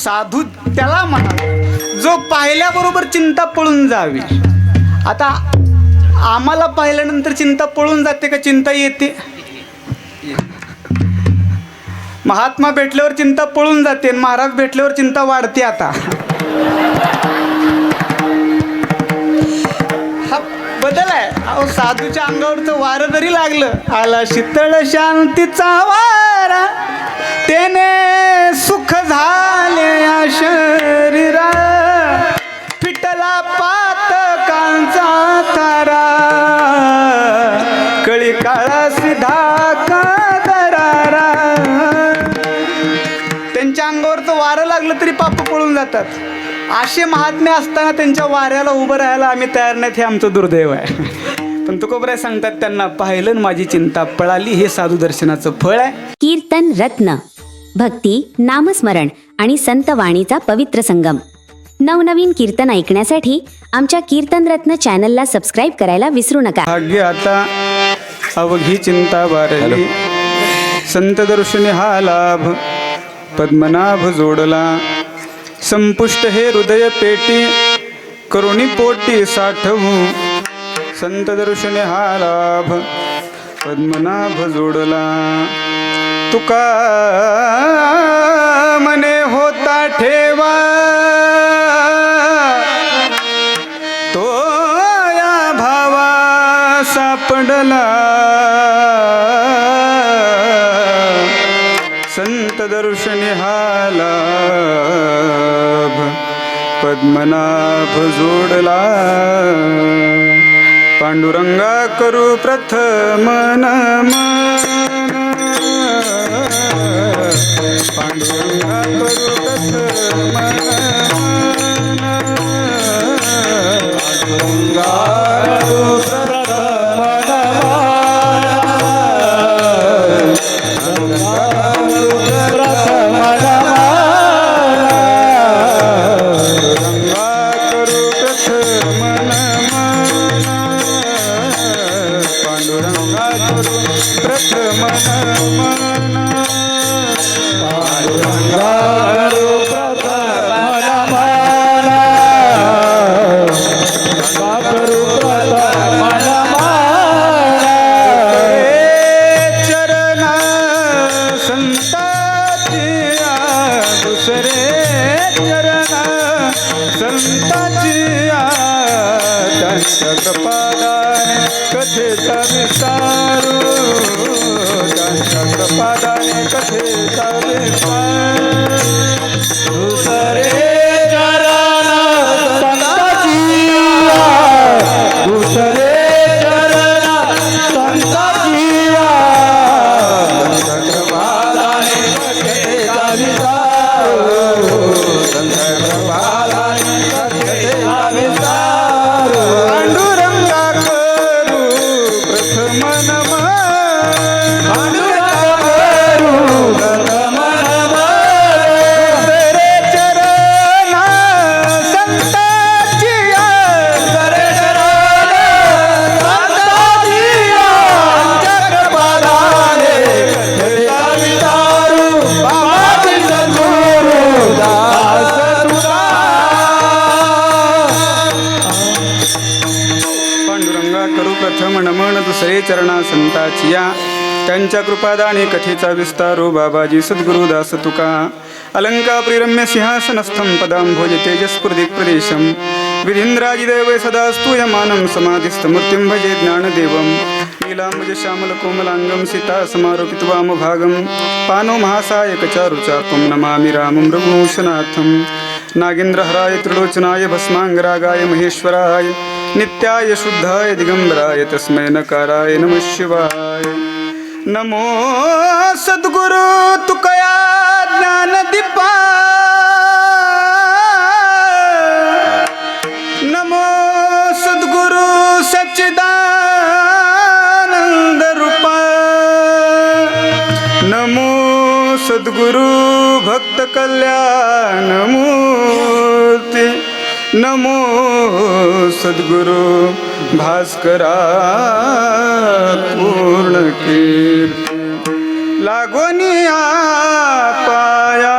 साधू त्याला म्हणा जो पाहिल्याबरोबर चिंता पळून जावी. आता आम्हाला पाहिल्यानंतर चिंता पळून जाते का चिंता येते? महात्मा भेटल्यावर चिंता पळून जाते, महाराज भेटल्यावर चिंता वाढते. आता हा बदल आहे. अहो साधूच्या अंगावरचं वारं जरी लागलं, आला शीतळ शांतीचा वारा, त्याने सुख झाले या शरीरा, फिटला पातकांचा तारा, कळी काळा सिधा का दरारा. त्यांच्या अंगावरचं वारं लागलं तरी पाप पळून जातात. असे महात्मे असताना त्यांच्या वाऱ्याला उभं राहायला आम्ही तयार नाहीत, हे आमचं दुर्दैव आहे. पण तुकोबराय सांगतात, त्यांना पाहिलं माझी चिंता पळाली, हे साधू दर्शनाचं फळ आहे. कीर्तन रत्न, भक्ती, नामस्मरण आणि संत वाणीचा पवित्र संगम. नवनवीन कीर्तन ऐकण्यासाठी आमच्या कीर्तन रत्न चॅनलला सबस्क्राईब करायला विसरू नका. भाग्य आता अवघी चिंता बारली, संत दर्शने हा लाभ, पद्मनाभ जोडला, संपुष्ट हे हृदय पेटी, करुणी पोटी साठवू, संत दर्शने हा लाभ, पद्मनाभ जोडला. तुका मने होता ठेवा, तो या भावा सापडला, संत दर्शने हा लाभ, पद्मनाभ जोडला. पांडुरंगा करू प्रथम नमन, पांडुरंगा करू प्रथम नमन, पांडुरंगा करू प्रथम कथेचा विस्तारू, त्यांच्या कृपादाने कथेचा विस्तार. दुसरे चरण संताची, दुसरे चरण संताची, त्यांच्या कृपादाने कथेचा विस्तारू, त्यांच्या कृपादाने कथेचा विस्तार. पांडुरंगा करू प्रथम नमन, पांडुरंगा करू प्रथम नमन, दुसरे चरण संताची, दुसरे चरण संताची, त्यांच्या कृपादाने कथेचा विस्तारू, बाबाजी सद्गुरू दास तुका. पांडुरंगा करू प्रथम नमन, दुसरे चरणा संताची या, त्यांच्या कृपादाने कथेचा विस्तारो, बाबाजी सद्गुरुदास तुका. अलंकाप्रिरम्य सिंहासनस्थं पदांभोज तेजस्फुर्दिक प्रदेशं, विधींद्राजिदेव सदा स्तूयमानं समाधिस्थमूर्तिं भजे ज्ञानदेवं. नीलांबुज श्यामल कोमलांगं सीता समारोपितवामभागं, पानो महासायक चारुचापं नमामि रामं रघुवंशनाथं. नागेन्द्रहराय त्रिलोचनाय भस्मांगरागाय महेश्वराय, नित्याय शुद्धाय दिगंबराय तस्मै नकाराय नमः शिवाय. नमो सद्गुरु तुकया ज्ञानदीपा, नमो सद्गुरु सच्चिदानंद रूपा, नमो सद्गुरु भक्त कल्याण मूर्ती, नमो सद्गुरु भास्करा पूर्ण कीर्ती. लागोनिया पाया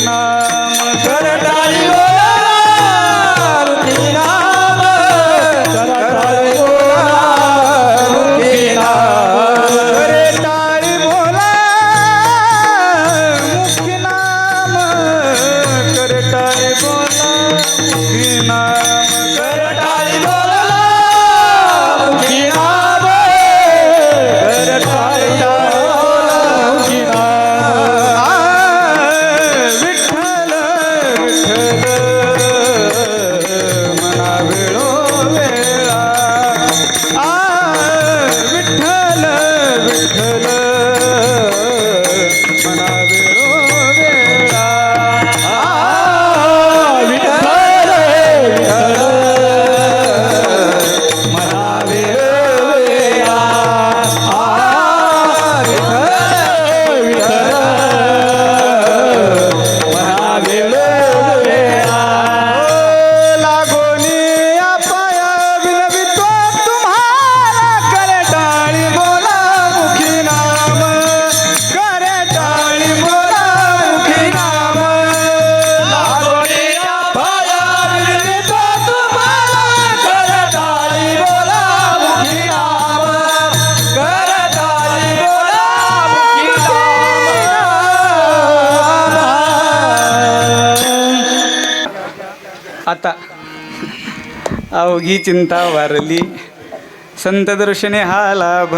नाम करटाळी बोला मुखी नाम करटाळी बोला मुखी नाम करटाळी बोला मुखी नाम करटाळी बोला मुखी नाम करटाळी बोला मुखी नाम करटाळी बोला मुखी नाम विठ्ठल विठ्ठल मना वेळो वेळा विठ्ठल विठ्ठल मना वेळो वेळा विठ्ठल विठ्ठल मना वेळो वेळा विठ्ठल विठ्ठल लागोनी पाया विनवितो तुम्हाला करटाळी बोला मुखी नाम करटाळी बोला मुखी नाम लागोनी पाया विनवितो तुम्हाला करटाळी बोला मुखी नाम करटाळी बोला मुखी नाम आता अवघी चिंता वारली संत दर्शने हा लाभ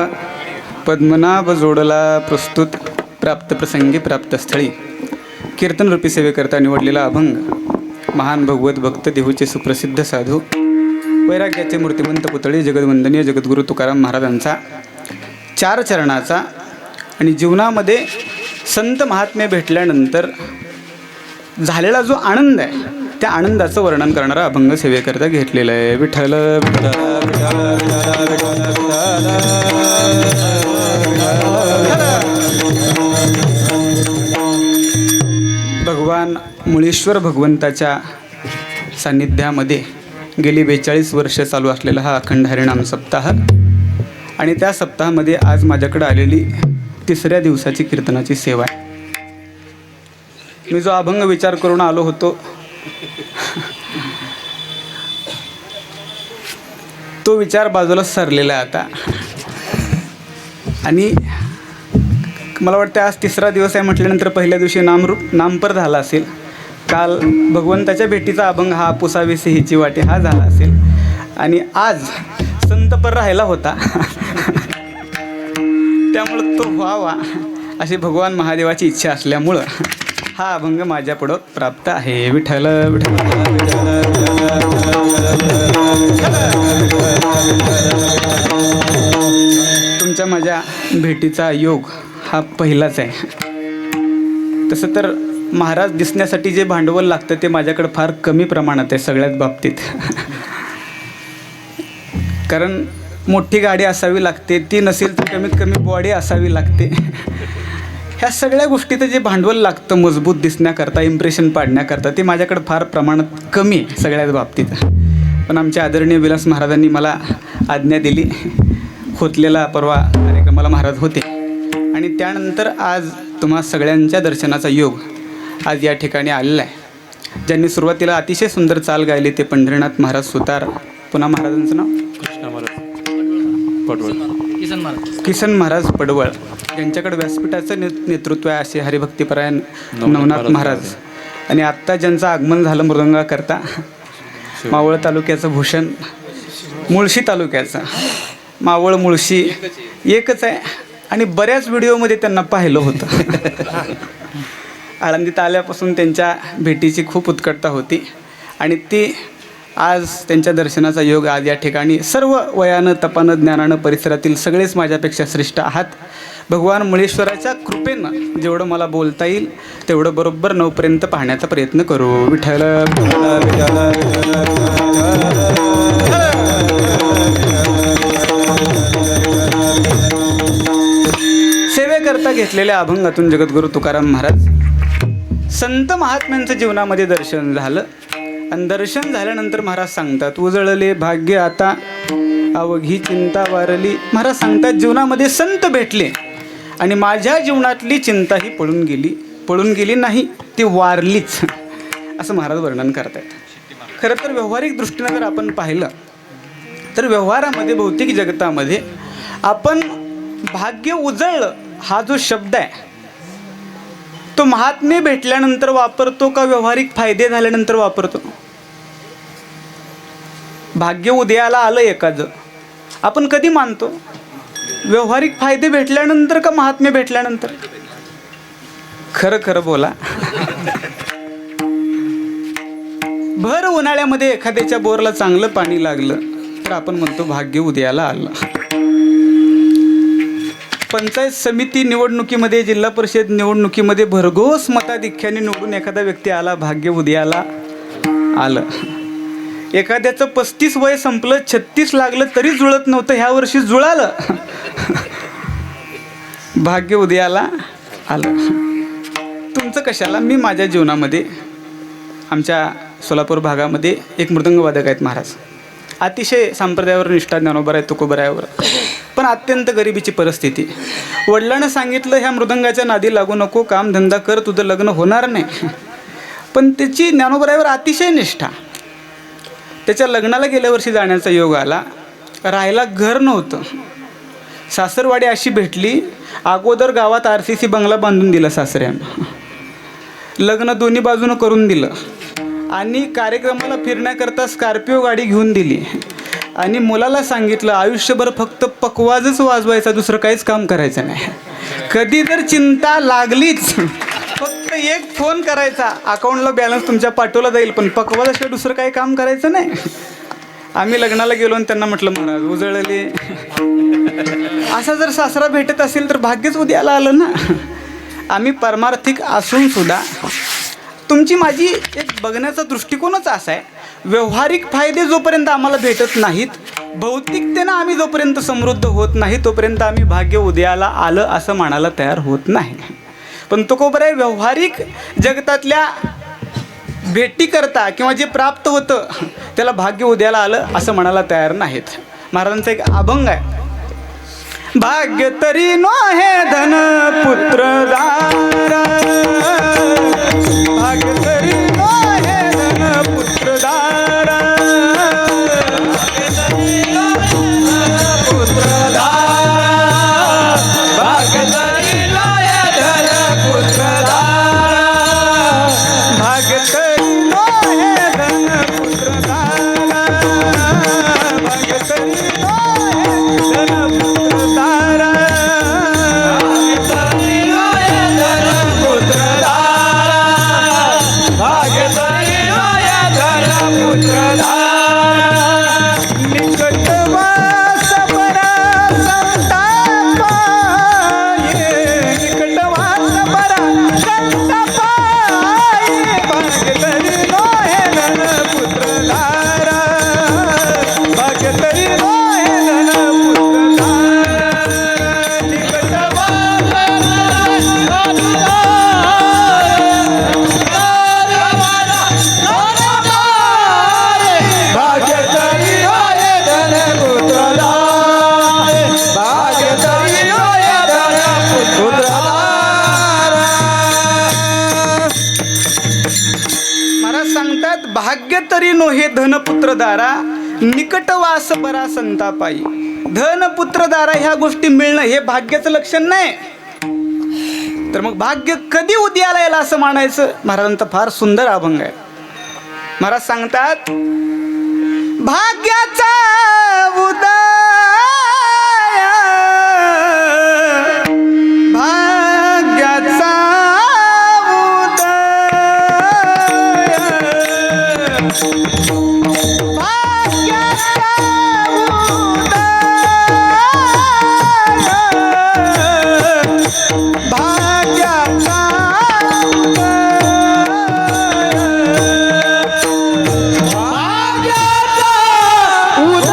पद्मनाभ जोडला प्रस्तुत प्राप्त प्रसंगी प्राप्त स्थळी कीर्तन रूपी सेवेकरता निवडलेला अभंग महान भगवत भक्त देहूचे सुप्रसिद्ध साधू वैराग्याचे मूर्तिमंत पुतळे जगदवंदनीय जगद्गुरू तुकाराम महाराजांचा 4 चरणाचा आणि जीवनामध्ये संत महात्म्य भेटल्यानंतर झालेला जो आनंद आहे त्या आनंदाचं वर्णन करणारा अभंग सेवेकरता घेतलेला आहे. विठ्ठल विठ्ठल विठ्ठल विठ्ठल विठ्ठल. भगवान मुळेश्वर भगवंताच्या सान्निध्यामध्ये गेली 42 वर्ष चालू असलेला हा अखंड हरिनाम सप्ताह आणि त्या सप्ताहामध्ये आज माझ्याकडे आलेली 3ऱ्या दिवसाची कीर्तनाची सेवा आहे. मी जो अभंग विचार करून आलो होतो तो विचार बाजूला सरलेला आहे आता आणि मला वाटतं आज 3रा दिवस आहे म्हटल्यानंतर पहिल्या दिवशी नामपर झाला असेल. काल भगवंताच्या भेटीचा अभंग हा पुसावीसे हिची वाटे हा झाला असेल आणि आज संतपर राहिला होता त्यामुळं तो व्हावा अशी भगवान महादेवाची इच्छा असल्यामुळं हा अभंग माझ्यापुढं प्राप्त आहे. विठ्ठल विठ्ठल तुमच्या माझ्या भेटीचा योग हा पहिलाच आहे. तसं तर महाराज दिसण्यासाठी जे भांडवल लागतं ते माझ्याकडे फार कमी प्रमाणात आहे सगळ्याच बाबतीत. कारण मोठी गाडी असावी लागते, ती नसेल तर कमीत कमी बॉडी असावी लागते. ह्या सगळ्या गोष्टीचं जे भांडवल लागतं मजबूत दिसण्याकरता, इम्प्रेशन पाडण्याकरता, ते माझ्याकडे फार प्रमाणात कमी आहे सगळ्याच बाबतीत. पण आमच्या आदरणीय विलास महाराजांनी मला आज्ञा दिली. खोतलेला परवा कार्यक्रमाला महाराज होते आणि त्यानंतर आज तुम्हा सगळ्यांच्या दर्शनाचा योग आज या ठिकाणी आलेला आहे. ज्यांनी सुरुवातीला अतिशय सुंदर चाल गायली ते पंढरीनाथ महाराज सुतार, पुन्हा महाराजांचं नाव कृष्ण महाराज पडवळ, किसन महाराज पडवळ, ज्यांच्याकडे व्यासपीठाचं नेतृत्व आहे असे हरिभक्तीपरायण नवनाथ महाराज. आणि आत्ता ज्यांचं आगमन झालं मृदंगाकरता मावळ तालुक्याचं भूषण, मुळशी तालुक्याचं, मावळ मुळशी एकच आहे आणि बऱ्याच व्हिडिओमध्ये त्यांना पाहिलं होतं. आळंदीत आल्यापासून त्यांच्या भेटीची खूप उत्कटता होती आणि ती आज त्यांच्या दर्शनाचा योग आज या ठिकाणी. सर्व वयानं तपानं ज्ञानानं परिसरातील सगळेच माझ्यापेक्षा श्रेष्ठ आहात. भगवान मुळेश्वराच्या कृपेनं जेवढं मला बोलता येईल तेवढं बरोबर 9पर्यंत पाहण्याचा प्रयत्न करू. विठ्ठल सेवेकरता घेतलेल्या अभंगातून जगद्गुरू तुकाराम महाराज संत महात्म्यांचं जीवनामध्ये दर्शन झालं आणि दर्शन झाल्यानंतर महाराज सांगतात, उजळले भाग्य आता अवघी चिंता वारली. महाराज सांगतात, जीवनामध्ये संत भेटले आणि माझ्या जीवनातली चिंता ही पळून गेली नाही. ती वारलीच असं महाराज वर्णन करतायत. खरं तर व्यावहारिक दृष्टीनं जर आपण पाहिलं तर व्यवहारामध्ये भौतिक जगतामध्ये आपण भाग्य उजळलं हा जो शब्द आहे तो महात्म्य भेटल्यानंतर वापरतो का व्यावहारिक फायदे झाल्यानंतर वापरतो? भाग्य उदयाला आलं एखादं आपण कधी मानतो? व्यावहारिक फायदे भेटल्यानंतर का महात्म्य भेटल्यानंतर? खरं खरं बोला. भर उन्हाळ्यामध्ये एखाद्याच्या बोरला चांगलं पाणी लागलं तर आपण म्हणतो भाग्य उदयाला आलं. पंचायत समिती निवडणुकीमध्ये, जिल्हा परिषद निवडणुकीमध्ये भरघोस मताधिक्याने निवडून एखादा व्यक्ती आला, भाग्य उदयाला आलं. एखाद्याचं 35 वय संपलं, 36 लागलं तरी जुळत नव्हतं, ह्या वर्षी जुळालं, भाग्य उदयाला आलं. तुमचं कशाला? मी माझ्या जीवनामध्ये आमच्या सोलापूर भागामध्ये एक मृदंगवादक आहेत महाराज, अतिशय संप्रदायावर निष्ठा, ज्ञानोबा आहे, तुकोबरायावर, पण अत्यंत गरिबीची परिस्थिती. वडिलांना सांगितलं ह्या मृदंगाच्या नादी लागू नको, कामधंदा कर, तुझं लग्न होणार नाही. पण त्याची ज्ञानोबरायावर अतिशय निष्ठा. त्याच्या लग्नाला गेल्या वर्षी जाण्याचा योग आला. राहायला घर नव्हतं, सासरवाडी अशी भेटली. अगोदर गावात RCC बंगला बांधून दिला सासऱ्यानं, लग्न दोन्ही बाजूनं करून दिलं आणि कार्यक्रमाला फिरण्याकरता स्कॉर्पिओ गाडी घेऊन दिली आणि मुलाला सांगितलं आयुष्यभर फक्त पकवाजच वाजवायचा, दुसरं काहीच काम करायचं नाही. कधी जर चिंता लागलीच फक्त एक फोन करायचा, अकाउंटला बॅलन्स तुमच्या पाठवला जाईल, पण पकवाजाशिवाय दुसरं काही काम करायचं नाही. आम्ही लग्नाला गेलो आणि त्यांना म्हटलं महाराज उजळले. असा जर सासरा भेटत असेल तर भाग्यच उद्याला आलं ना. आम्ही परमार्थिक असून सुद्धा तुमची माझी एक बघण्याचा दृष्टिकोनच असा आहे, व्यावहारिक फायदे जोपर्यंत आम्हाला भेटत नाहीत, भौतिकतेनं आम्ही जोपर्यंत समृद्ध होत नाही तोपर्यंत आम्ही भाग्य उदयाला आलं असं म्हणायला तयार होत नाही. पण तुकोबराय व्यावहारिक जगतातल्या भेटी करता किंवा जे प्राप्त होतं त्याला भाग्य उदयाला आलं असं म्हणायला तयार नाहीत. महाराजांचा एक अभंग आहे, भाग्य तरी नोहे धन पुत्रदारा, भाग्य तरी नोहे धन पुत्रदारा, भाग्य तरी नोहे धन पुत्रदारा, भाग्य तरी नोहे धन पुत्रदारा, भाग्य तरी नोहे धन पुत्रदारा, भाग्य तरी नोहे धन पुत्रदारा, निकटवास बरा संतापाये, निकटवास बरा संतापाये, भाग्य तरी नोहे धन पुत्रदारा, भाग्य तरी नोहे धन पुत्रदारा, निकटवास भाग्य तरी नोहे धन पुत्रदारा, भाग्य तरी नोहे धन पुत्रदारा. महाराज सांगतात भाग्य तरी नोहे धन पुत्रदारा, निकटवास बरा संतापायी. धन पुत्रदारा ह्या गोष्टी मिळणं हे भाग्याचं लक्षण नाही. तर मग भाग्य कधी उदयाला येईल असं म्हणायचं? महाराजांचा फार सुंदर अभंग आहे. महाराज सांगतात भाग्याचा उदय, भाग्याचा उदय, भाग्याचा उदय, भाग्याचा उदय,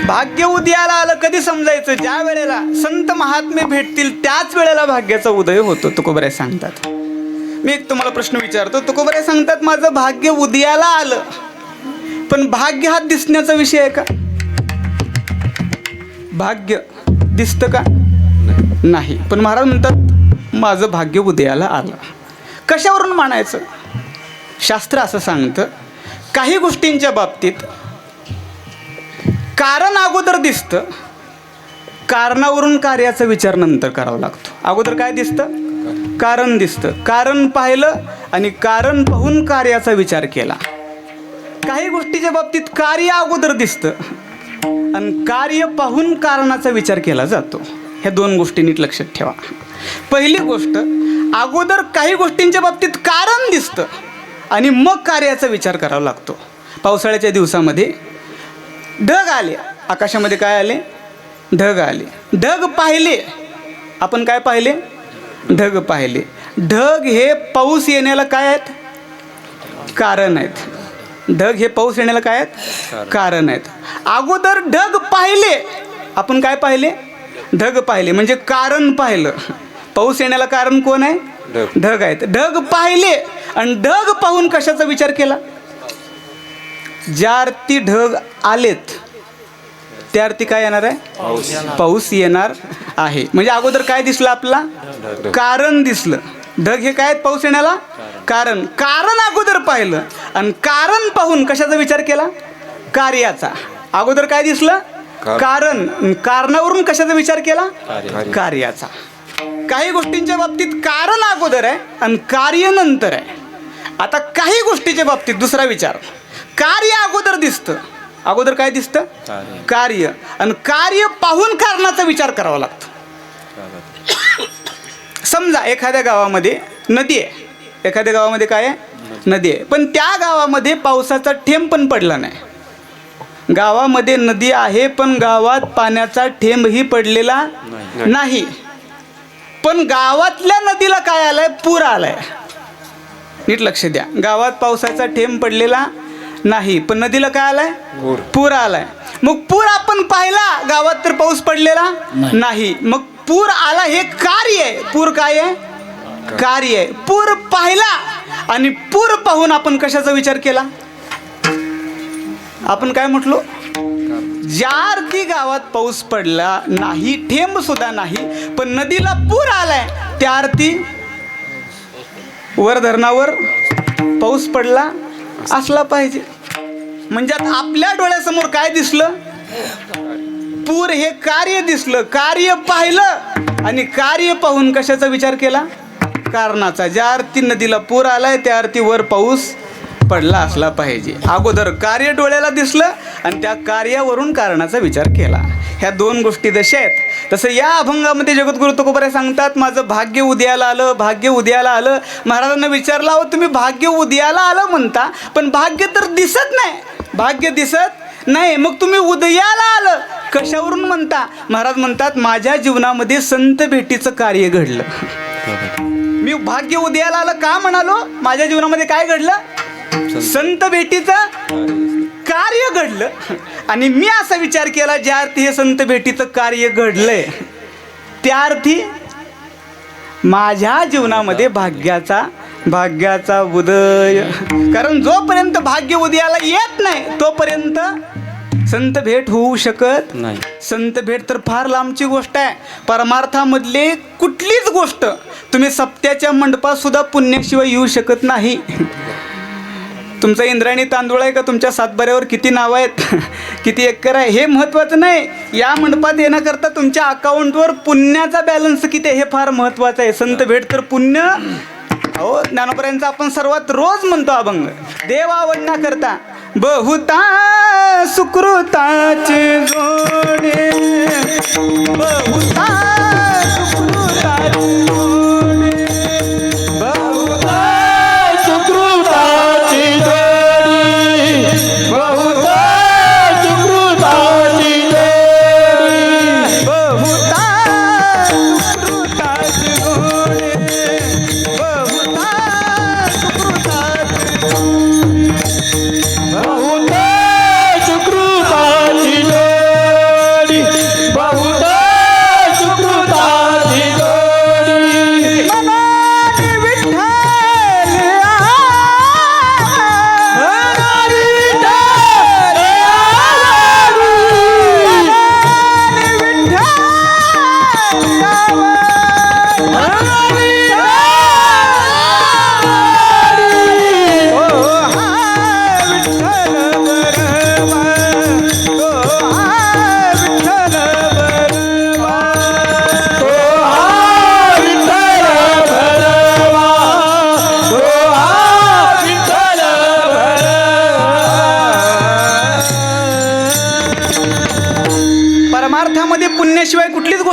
भाग्य उदयाला आलं कधी समजायचं? ज्या वेळेला संत महात्मे भेटतील त्याच वेळेला भाग्याचा उदय होतो, तुकोबराय सांगतात. मी एक तुम्हाला प्रश्न विचारतो. तुकोबराय सांगतात माझं भाग्य उदयाला आलं, पण भाग्य हा दिसण्याचा विषय आहे का? भाग्य दिसतं का? नाही. पण महाराज म्हणतात माझं भाग्य उदयाला आलं. कशावरून मानायचं? शास्त्र असं सांगतं काही गोष्टींच्या बाबतीत कारण अगोदर दिसतं, कारणावरून कार्याचा विचार नंतर करावा लागतो. अगोदर काय दिसतं? कारण दिसतं. कारण पाहिलं आणि कारण पाहून कार्याचा विचार केला. काही गोष्टीच्या बाबतीत कार्य अगोदर दिसतं आणि कार्य पाहून कारणाचा विचार केला जातो. ह्या दोन गोष्टी नीट लक्षात ठेवा. पहिली गोष्ट, अगोदर काही गोष्टींच्या बाबतीत कारण दिसतं आणि मग कार्याचा विचार करावा लागतो. पावसाळ्याच्या दिवसामध्ये ढग आले, आकाशामध्ये काय आले? ढग आले. ढग पाहिले. आपण काय पाहिले? ढग पाहिले. ढग हे पाऊस येण्याला काय आहेत? कारण आहेत. ढग हे पाऊस येण्याला काय आहेत? कारण आहेत. अगोदर ढग पाहिले. आपण काय पाहिले? ढग पाहिले म्हणजे कारण पाहिलं. पाऊस येण्याला कारण कोण आहे? ढग आहेत. ढग पाहिले आणि ढग पाहून कशाचा विचार केला? ज्या अर्थी ढग आलेत त्या अर्थी काय येणार आहे? पाऊस येणार आहे. म्हणजे अगोदर काय दिसलं आपला? कारण दिसलं. ढग हे काय आहेत पाऊस येण्याला? कारण. कारण अगोदर पाहिलं आणि कारण पाहून कशाचा विचार केला? कार्याचा. अगोदर काय दिसलं? कारण. कारणावरून कशाचा विचार केला? कार्याचा. काही गोष्टींच्या बाबतीत कारण अगोदर आहे आणि कार्य नंतर आहे. आता काही गोष्टीच्या बाबतीत दुसरा विचार, कार्य अगोदर दिसतं. अगोदर काय दिसतं? कार्य. आणि कार्य पाहून कारणाचा विचार करावा लागतो. समजा एखाद्या गावामध्ये नदी आहे. एखाद्या गावामध्ये काय आहे? नदी आहे. पण त्या गावामध्ये पावसाचा थेंब पण पडला नाही. गावामध्ये नदी आहे पण गावात पाण्याचा थेंबही पडलेला नाही. पण गावातल्या नदीला काय आलंय? पूर आलाय. नीट लक्ष द्या. गावात पावसाचा थेंब पडलेला नाही पण नदीला काय आलाय? पूर आलाय. मग पूर आपण पाहिला, गावात तर पाऊस पडलेला नाही. मग पूर आला हे कार्य आहे. पूर काय आहे? कार्य आहे. पूर पाहिला आणि पूर पाहून आपण कशाचा विचार केला? आपण काय म्हटलो? ज्या अर्थी गावात पाऊस पडला नाही, थेंब सुद्धा नाही, पण नदीला पूर आलाय त्या अर्थी वर धरणावर पाऊस पडला असला पाहिजे. म्हणजे आपल्या डोळ्यासमोर काय दिसलं? पूर हे कार्य दिसलं. कार्य पाहिलं आणि कार्य पाहून कशाचा विचार केला? कारणाचा. ज्या अर्थी नदीला पूर आलाय त्या अर्थी वर पाऊस पडला असला पाहिजे. अगोदर कार्य डोळ्याला दिसलं आणि त्या कार्यावरून कारणाचा विचार केला. ह्या दोन गोष्टी जशा आहेत तसं या अभंगामध्ये जगद्गुरु तुकोबाराय सांगतात माझं भाग्य उदयाला आलं. भाग्य उदयाला आलं. महाराजांना विचारलं अहो तुम्ही भाग्य उदयाला आलं म्हणता पण भाग्य तर दिसत नाही. भाग्य दिसत नाही मग तुम्ही उदयाला आलं कशावरून म्हणता? महाराज म्हणतात माझ्या जीवनामध्ये संत भेटीचं कार्य घडलं. मी भाग्य उदयाला आलं का म्हणालो? माझ्या जीवनामध्ये काय घडलं? संत भेटीचं कार्य घडलं. आणि मी असा विचार केला ज्या अर्थी हे संत भेटीचं कार्य घडलंय त्या अर्थी माझ्या जीवनामध्ये भाग्याचा उदय. कारण जोपर्यंत भाग्य उदयाला येत नाही तोपर्यंत संत भेट होऊ शकत नाही. संत भेट तर फार लांबची गोष्ट आहे. परमार्थामधली कुठलीच गोष्ट तुम्ही सप्त्याच्या मंडपात सुद्धा पुण्याशिवाय येऊ शकत नाही. तुमचा इंद्रायणी तांदूळ आहे का तुमच्या सातबाऱ्यावर किती नावं आहेत, किती एकर आहे हे महत्त्वाचं नाही. या मंडपात येण्याकरता तुमच्या अकाउंटवर पुण्याचा बॅलन्स किती आहे हे फार महत्त्वाचं आहे. संत भेट तर पुण्य. अहो ज्ञानोबरायांचा आपण सर्वात रोज म्हणतो अभंग, देव आवडण्याकरता बहुता सुकृताचे जोडे, बहुता सुकृताचे जोडे, बहुता सुकृताचे जोडे, बहुता सुकृताचे जोडे, बहुता सुकृताचे जोडे, बहुता सुकृताचे जोडे, बहुता सुकृताचे जोडे.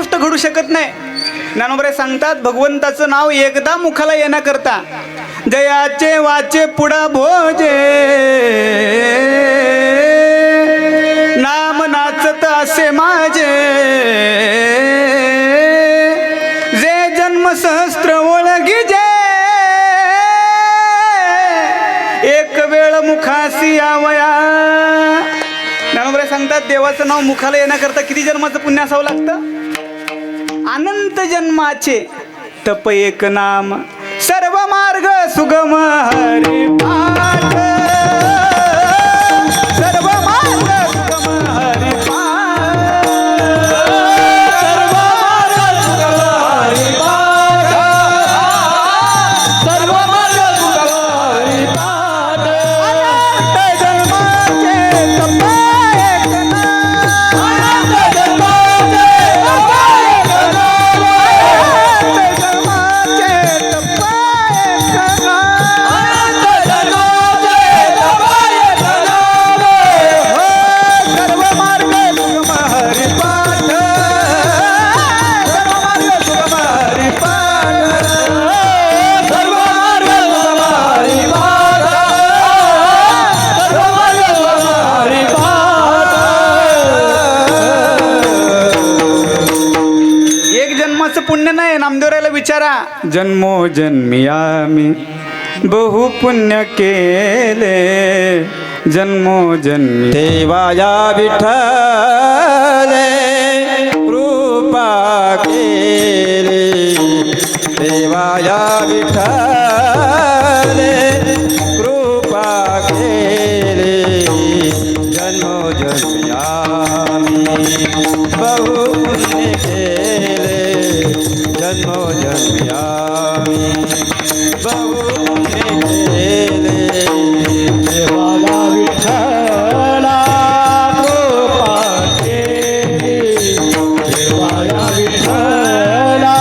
गोष्ट घडू शकत नाही. ज्ञानोबा सांगतात भगवंताचं नाव एकदा मुखाला येण्याकरता जयाचे वाचे पुढा भोजे नाम नाचत असे माझे जे जन्म सहस्त्र ओळगी जे एक वेळ मुखासी आवया. ज्ञानोबा सांगतात देवाचं नाव मुखाला येण्याकरता किती जन्माचं पुण्य असावं लागतं. अनंत जन्माचे तप एक नाम सर्व मार्ग सुगम हरी पाठ सर्व मार्ग सुगम हरी पाठ सर्व मार्ग सुगम हरी पाठ सर्व मार्ग सुगम हरी पाठ अनंत जन्माचे तप एक नाम अनंत जन्माचे तप एक नाम अनंत जन्माचे तप पुण्य नाही. नामदेवरायला विचारा जन्मो जन्मी आम्ही बहु पुण्य केले जन्मो जन्मी देवाया विठ्ठले कृपा केले देवाया विठ्ठले कृपा केले जन्मोजन्मी आम्ही बहु पुण्य केले जन्मोजन्मी आम्ही बहु पुण्य केले देवाला विठ्ठला कृपा केली देवाला विठ्ठला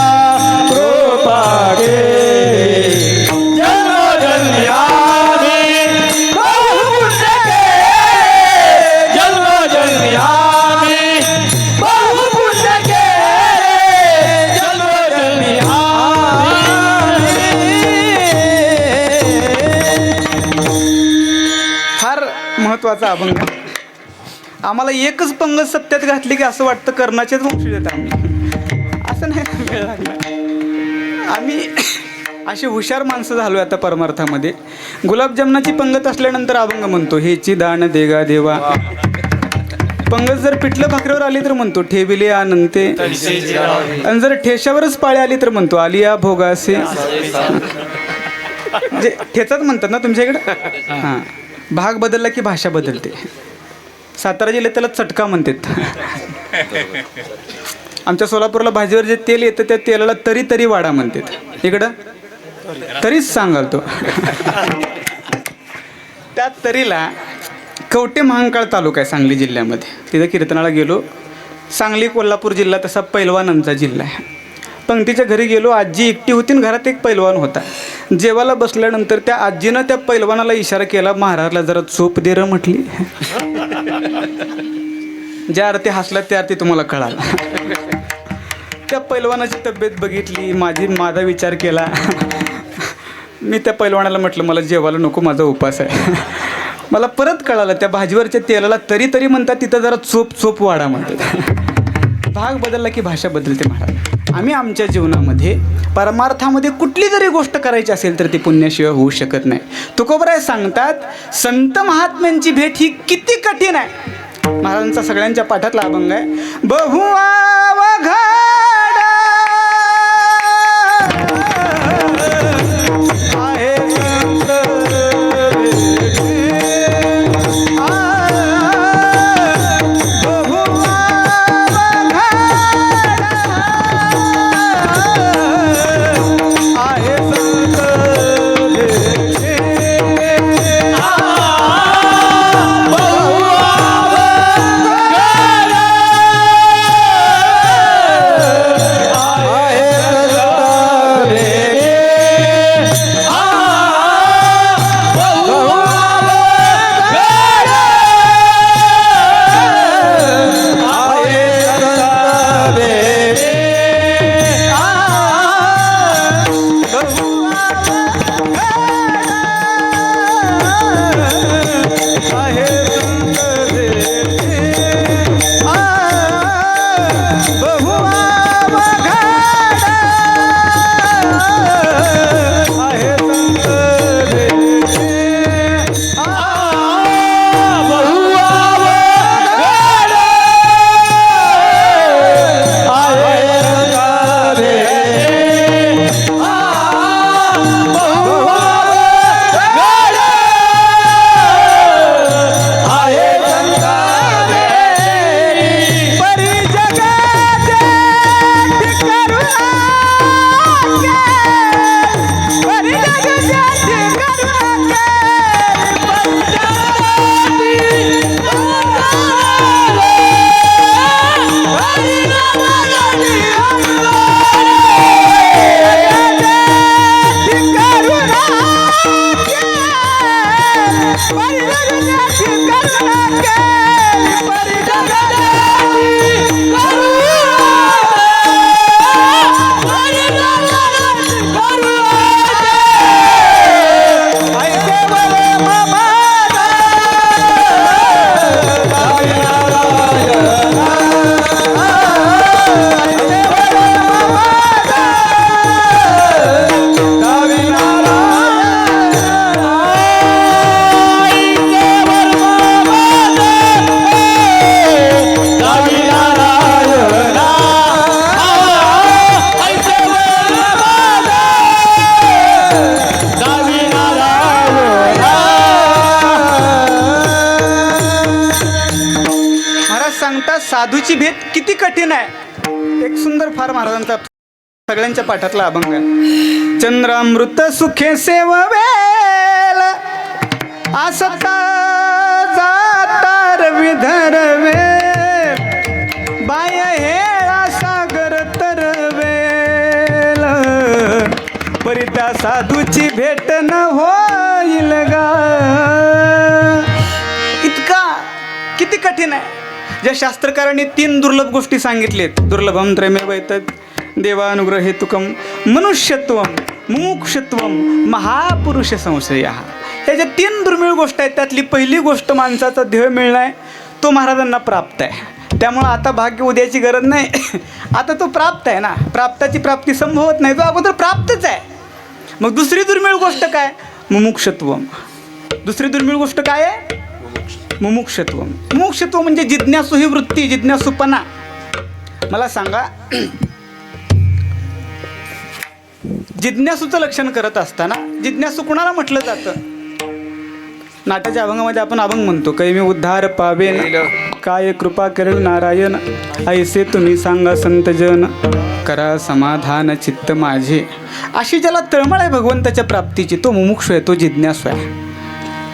कृपा केली जन्मोजन्मी आम्ही बहु पुण्य केले जन्मोजन्मी आम्ही बहु पुण्य केले जन्मोजन्मी फार महत्वाचा अभंग. आम्हाला एकच पंगत सत्यात घातली की असं वाटतं कर्णाचेच वंश देत आम्ही. असं नाही वेळ लागला. आम्ही अशी हुशार माणसं झालो आता परमार्थामध्ये. गुलाबजामनाची पंगत असल्यानंतर अभंग म्हणतो हेची दान देगा देवा. पंगत जर पिठलं भाकरीवर आली तर म्हणतो ठेविले आनंते. आणि जर ठेशावरच पाळी आली तर म्हणतो आलिया भोगासे. जे ठेचाच म्हणतात ना तुमच्या इकडं. हां, भाग बदलला की भाषा बदलते. सातारा जिल्ह्यात त्याला चटका म्हणतात. आमच्या सोलापूरला भाजीवर जे तेल येतं त्या तेलाला तरी तरी वाडा म्हणतात. इकडं तरीच सांगाल तो. त्या तरीला कवटे महांकाळ तालुका आहे सांगली जिल्ह्यामध्ये. तिथं कीर्तनाला गेलो. सांगली कोल्हापूर जिल्हा तसा पैलवानांचा जिल्हा आहे. पंक्तीच्या घरी गेलो. आजी एकटी होती आणि घरात एक पैलवान होता. जेवायला बसल्यानंतर त्या आजीनं त्या पैलवानाला इशारा केला महाराजला जरा चोप दे र म्हटली. ज्या अर्थी हसला त्या अर्थी तुम्हाला कळाला. त्या पैलवानाची तब्येत बघितली. माझा विचार केला. मी त्या पैलवानाला म्हटलं मला जेवायला नको माझा उपास आहे. मला परत कळालं त्या भाजीवरच्या तेलाला तरी तरी म्हणतात तिथं जरा चोप चोप वाडा म्हणतात. भाग बदलला की भाषा बदलते महाराज. आम्ही आमच्या जीवनामध्ये परमार्थामध्ये कुठली जरी गोष्ट करायची असेल तर ती पुण्याशिवाय होऊ शकत नाही. तुकोबराय सांगतात संत महात्म्यांची भेट ही किती कठीण आहे. महाराजांचा सगळ्यांच्या पाठातला अभंग आहे. बहु अवघड आहे संत महाराज सांगतात साधूची भेट किती कठीण आहे. एक सुंदर फार महाराजांचा सगळ्यांच्या पाठातला अभंग आहे. चंद्रामृत सुखे सेववेल आसता जातार विधरवे बाय हेळा सागर तरवेल परी त्या साधूची भेट न होईल गा. इतका किती कठीण आहे. ज्या शास्त्रकारांनी 3 दुर्लभ गोष्टी सांगितलेत, दुर्लभम त्रयमेव एतत् देवानुग्रहेतुकम मनुष्यत्वम मुमुक्षत्वम महापुरुष संशय. ह्या ज्या 3 दुर्मिळ गोष्ट आहेत त्यातली पहिली गोष्ट माणसाचा ध्येय मिळणं आहे, तो महाराजांना प्राप्त आहे. त्यामुळं आता भाग्य उद्याची गरज नाही, आता तो प्राप्त आहे ना. प्राप्ताची प्राप्ती संभवत नाही, तो अगोदर प्राप्तच आहे. मग दुसरी दुर्मिळ गोष्ट काय? मुमुक्षत्वम. दुसरी दुर्मिळ गोष्ट काय आहे? मुमुक्षत्व. मुमुक्षत्व म्हणजे जिज्ञासू ही वृत्ती, जिज्ञासूपणा. मला सांगा, जिज्ञासूचं लक्षण करत असताना जिज्ञासू कुणाला म्हटलं जातं? नाट्याच्या अभंगामध्ये आपण अभंग म्हणतो, कै मी उद्धार पावेन काय कृपा करेल नारायण ऐसे तुम्ही सांगा संतजन करा समाधान चित्त माझे. अशी ज्याला तळमळ आहे भगवंताच्या प्राप्तीची, तो मुमुक्षु आहे, तो जिज्ञासू आहे.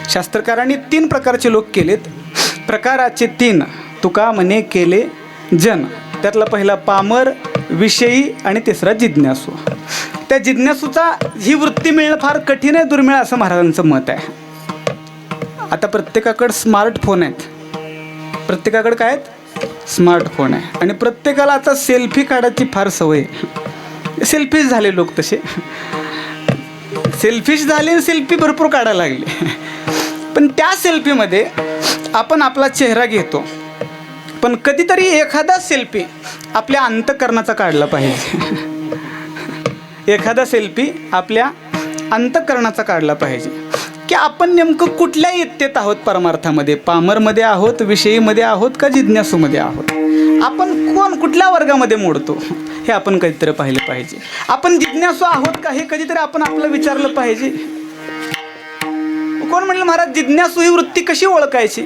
शास्त्रकारांनी 3 प्रकारचे लोक केलेत. प्रकाराचे 3 तुका म्हणे केले जन. त्यातला पहिला पामर, विषयी आणि तिसरा जिज्ञासू. त्या जिज्ञासूचा ही वृत्ती मिळणं फार कठीण आहे, दुर्मिळ असं महाराजांचं मत आहे. आता प्रत्येकाकडे स्मार्टफोन आहेत. प्रत्येकाकडे काय आहेत? स्मार्टफोन आहे. आणि प्रत्येकाला आता सेल्फी काढायची फार सवय. सेल्फीज झाले लोक, तसे सेल्फिश झाले आणि सेल्फी भरपूर काढायला लागले. पण त्या सेल्फीमध्ये आपण आपला चेहरा घेतो, पण कधीतरी एखादा सेल्फी आपल्या अंतःकरणाचा काढला पाहिजे. एखादा सेल्फी आपल्या अंतःकरणाचा काढला पाहिजे की आपण नेमकं कुठल्या इयत्तेत आहोत परमार्थामध्ये. पामरमध्ये आहोत, विषयीमध्ये आहोत का जिज्ञासूमध्ये आहोत. आपण कुठल्या वर्गामध्ये मोडतो हे आपण कधीतरी पाहिलं पाहिजे. आपण जिज्ञासू आहोत का हे कधीतरी आपण आपलं विचारलं पाहिजे. कोण म्हणलं महाराज जिज्ञासू ही वृत्ती कशी ओळखायची?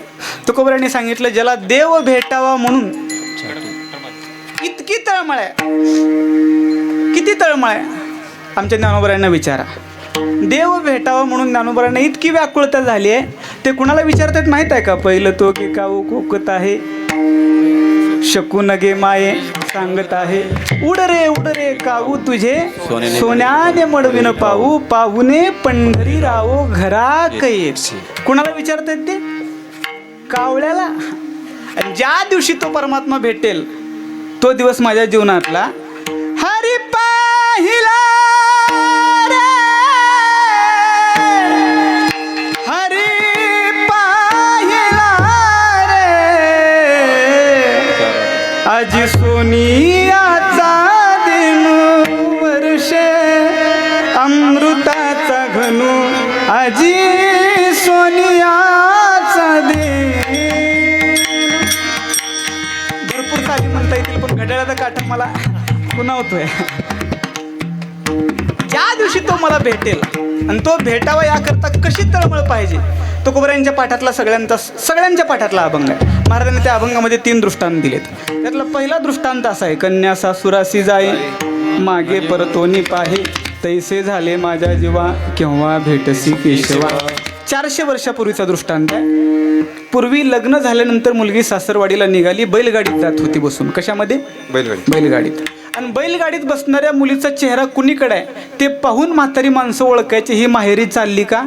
तुकोबरांनी सांगितलं, ज्याला देव भेटावा म्हणून इतकी तळमळ आहे. किती तळमळ आहे? आमच्या ज्ञानोबरांना विचारा. देव भेटावा म्हणून ज्ञानोबरांना इतकी व्याकुळता झाली आहे, ते कुणाला विचारतात माहीत आहे का? पहिलं तो की काऊ कोकत आहे शकू नगे माये सांगत आहे उड रे काऊ तुझे सोन्याने मडविन पाहू पाहुणे पंढरी रावो घरा कैत. कुणाला विचारतात ते? कावळ्याला. ज्या दिवशी तो परमात्मा भेटेल तो दिवस माझ्या जीवनातला हरी पाहिला रे, हरी पाहिला रे, आजी सोनियाचा दिन वर्षे अमृताचा घनू आजी सोनियाचा दिन. भरपूर साधी म्हणता येतील पण घड्याळाचा काटा मला खुणावतोय. ज्या दिवशी तो मला भेटेल आणि तो भेटावा याकरता कशी तळमळ पाहिजे, तो तुकोबरायांच्या पाठातला सगळ्यांच्या पाठातला अभंग आहे. महाराजांनी त्या अभंगामध्ये 3 दृष्टांत दिलेत. त्यातला पहिला दृष्टांत असा आहे, कन्या सासुरासी जाये मागे परतोनी पाहे तैसे झाले माझ्या जीवा केव्हा भेटसी केशवा. 400 वर्षापूर्वीचा दृष्टांत आहे. पूर्वी लग्न झाल्यानंतर मुलगी सासरवाडीला निघाली, बैलगाडीत जात होती बसून. कशामध्ये? बैलगाडीत. आणि बैलगाडीत बसणाऱ्या मुलीचा चेहरा कुणीकडे आहे ते पाहून म्हातारी माणसं ओळखायची, ही माहेरी चालली का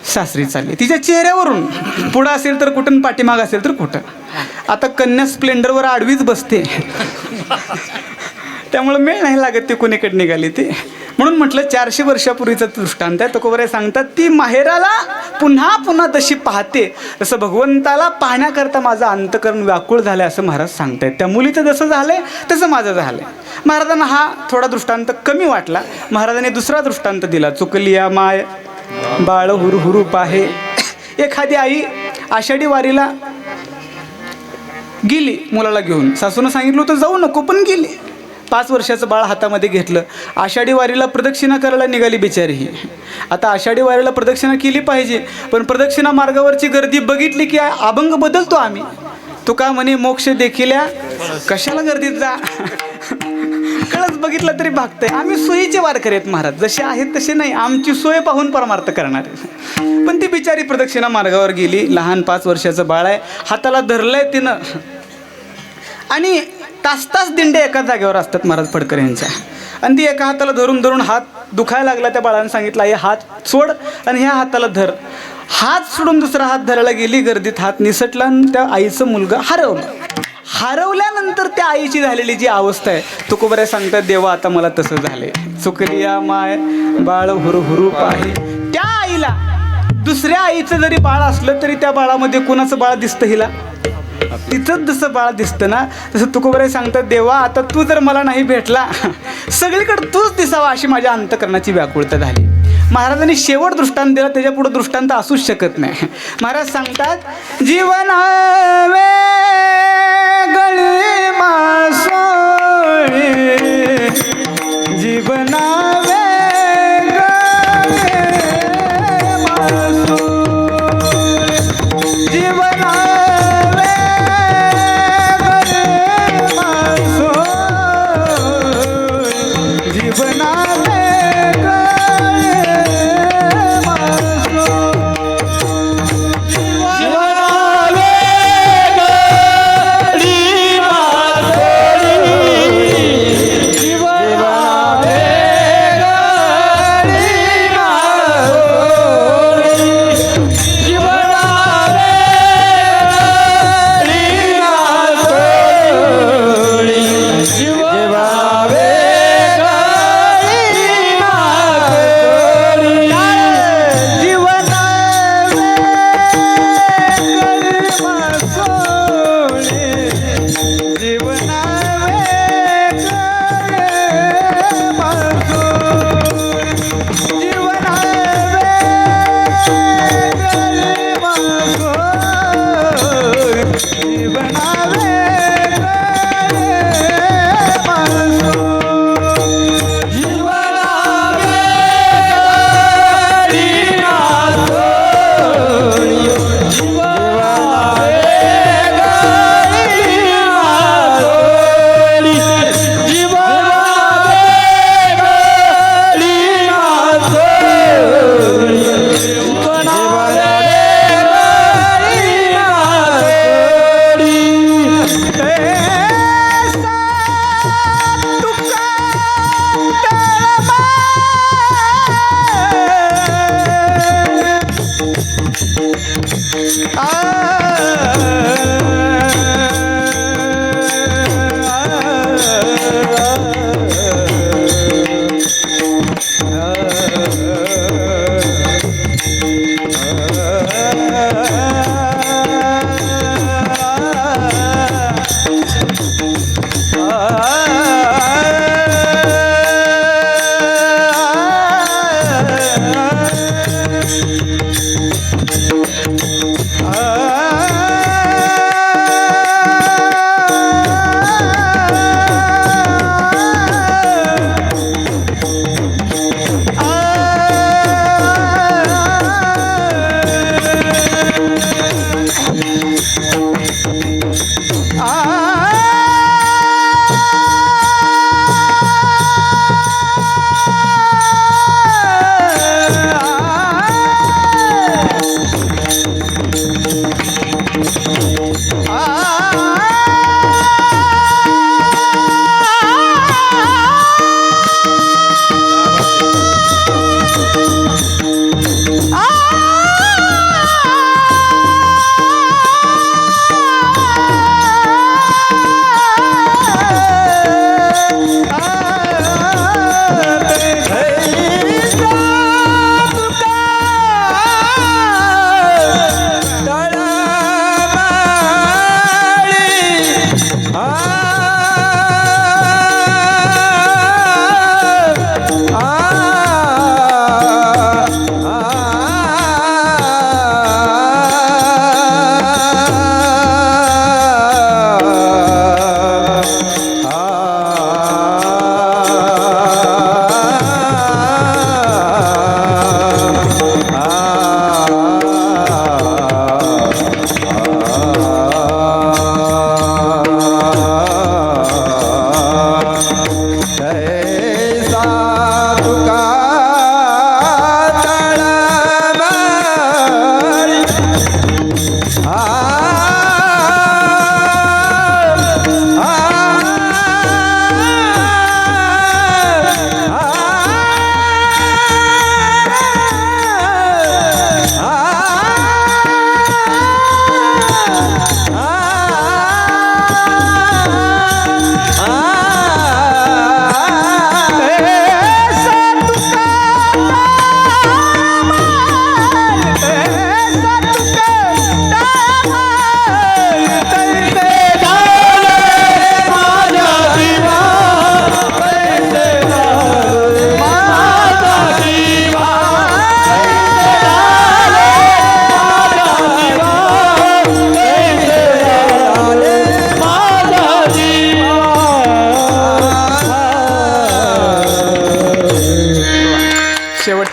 सासरी चालली. तिच्या चेहऱ्यावरून पुढं असेल तर कुठं, पाठीमाग असेल तर कुठं. आता कन्या स्प्लेंडरवर आडवीच बसते त्यामुळे मेळ नाही लागत ती कुणीकडे निघाली ती. म्हणून म्हटलं 400 वर्षापूर्वीचा दृष्टांत आहे. तुकोबराय सांगतात ती माहेराला पुन्हा पुन्हा तशी पाहते, तसं भगवंताला पाहण्याकरता माझं अंतकरण व्याकुळ झालं असं महाराज सांगतायत. त्या मुलीचं जसं झालंय तसं माझं झालंय. महाराजांना हा थोडा दृष्टांत कमी वाटला. महाराजांनी दुसरा दृष्टांत दिला. चुकलिया माय बाळ हुरहुरू पाहे. एखादी आई आषाढी वारीला गेली मुलाला घेऊन, सासूनं सांगितलं होतं जाऊ नको, पण गेली. 5 वर्षाचं बाळ हातामध्ये घेतलं. आषाढी वारीला प्रदक्षिणा करायला निघाली बिचारी ही. आता आषाढी वारीला प्रदक्षिणा केली पाहिजे, पण प्रदक्षिणा मार्गावरची गर्दी बघितली की अभंग बदलतो आम्ही. तुका म्हणे मोक्ष देखील्या कशाला गर्दीत जा कळच बघितलं तरी भागतंय. आम्ही सोयीचे वारकरी आहेत महाराज, जसे आहेत तसे नाही, आमची सोय पाहून परमार्थ करणार आहे. पण ती बिचारी प्रदक्षिणा मार्गावर गेली. लहान 5 वर्षाचं बाळ आहे, हाताला धरलंय तिनं. आणि तास दिंडे एका जागेवर असतात महाराज फडकर यांच्या. आणि ती एका हाताला धरून धरून हात दुखायला लागला. त्या बाळाने सांगितलं हे हात सोड आणि ह्या हाताला धर. हात सोडून दुसरा हात धरायला गेली, गर्दीत हात निसटला आणि त्या आईचं मुलगा हरवलं. हरवल्यानंतर त्या आईची झालेली जी अवस्था आहे, तुकोबराय सांगतात देवा आता मला तसं झाले. चुकलिया माय बाळ हुरहुरू पाहे. त्या आईला दुसऱ्या आईचं जरी बाळ असलं तरी त्या बाळामध्ये कोणाचं बाळ दिसतं हिला? तिथंच जसं बाळ दिसतं ना, तसं तुकोबराय सांगतात देवा आता तू जर मला नाही भेटला, सगळीकडे तूच दिसावा अशी माझ्या अंतकरणाची व्याकुळता झाली. महाराजांनी शेवट दृष्टांत दिला, त्याच्या पुढे दृष्टांत असूच शकत नाही. महाराज सांगतात जीवन गळी मासोळी, जीवना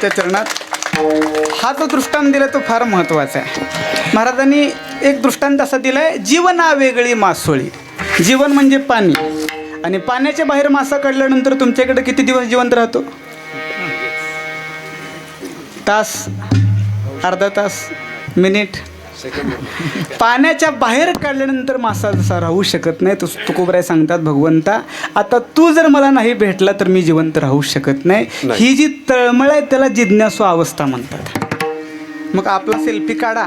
महाराजांच्या चरणात. हा जो दृष्टांत दिला तो फार महत्त्वाचा आहे. महाराजांनी एक दृष्टांत असा दिला आहे, जीवना वेगळी मासोळी. जीवन म्हणजे पाणी, आणि पाण्याच्या बाहेर मासा काढल्यानंतर तुमच्याकडे किती दिवस जिवंत राहतो? तास, अर्धा तास, मिनिट. पाण्याच्या बाहेर काढल्यानंतर मासा जसा राहू शकत नाही, तो तुकोबराय सांगतात, भगवंता आता तू जर मला नाही भेटला तर मी जिवंत राहू शकत नाही. ही जी तळमळ आहे त्याला जिज्ञासू अवस्था म्हणतात. मग आपला सेल्फी काढा,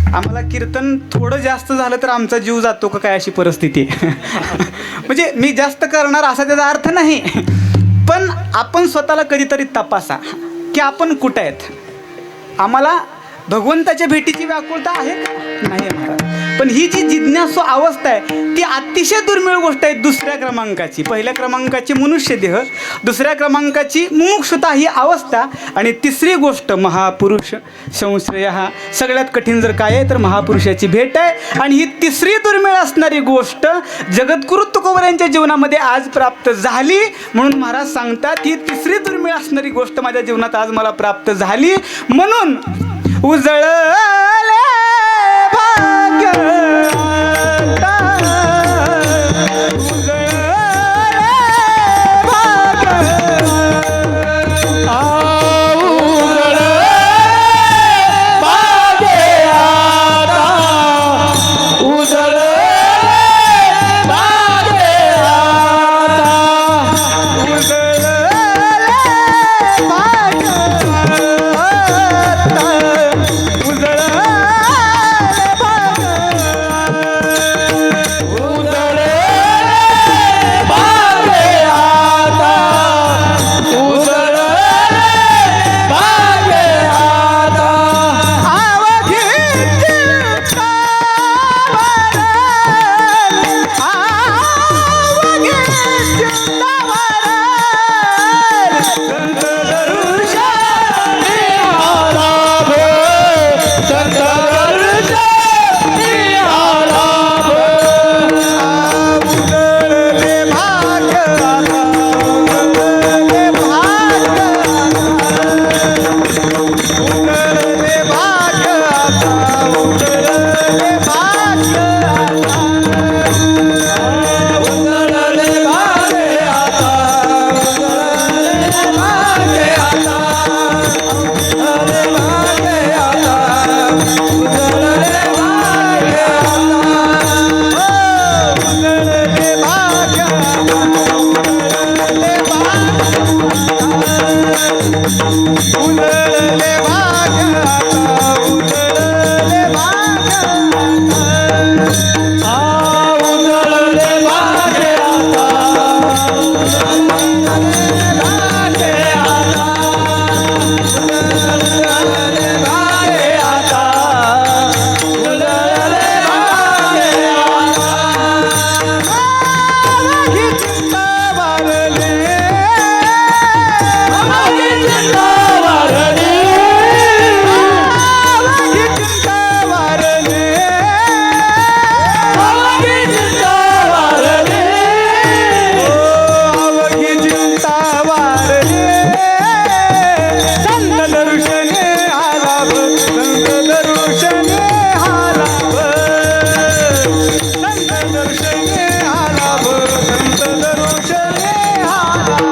आम्हाला कीर्तन थोडं जास्त झालं तर आमचा जीव जातो का काय अशी परिस्थिती आहे. म्हणजे मी जास्त करणार असा त्याचा अर्थ नाही, पण आपण स्वतःला कधीतरी तपासा की आपण कुठं आहेत. आम्हाला भगवंताच्या भेटीची व्याकुळता आहे का? नाही महाराज. पण ही जी जिज्ञासू अवस्था आहे ती अतिशय दुर्मिळ गोष्ट आहे. दुसऱ्या क्रमांकाची, पहिल्या क्रमांकाची मनुष्य देह, दुसऱ्या क्रमांकाची मुमुक्षुता ही अवस्था, आणि तिसरी गोष्ट महापुरुष संश्रय. हा सगळ्यात कठीण जर काय आहे तर महापुरुषाची भेट आहे. आणि ही तिसरी दुर्मिळ असणारी गोष्ट जगद्गुरु तुकोबरायांच्या जीवनामध्ये आज प्राप्त झाली. म्हणून महाराज सांगतात ही तिसरी दुर्मिळ असणारी गोष्ट माझ्या जीवनात आज मला प्राप्त झाली. म्हणून उजळले भाग्य आता, उजळले भाग्य उजळले भाग्य आता, उजळले भाग्य आता, उजळले भाग्य आता,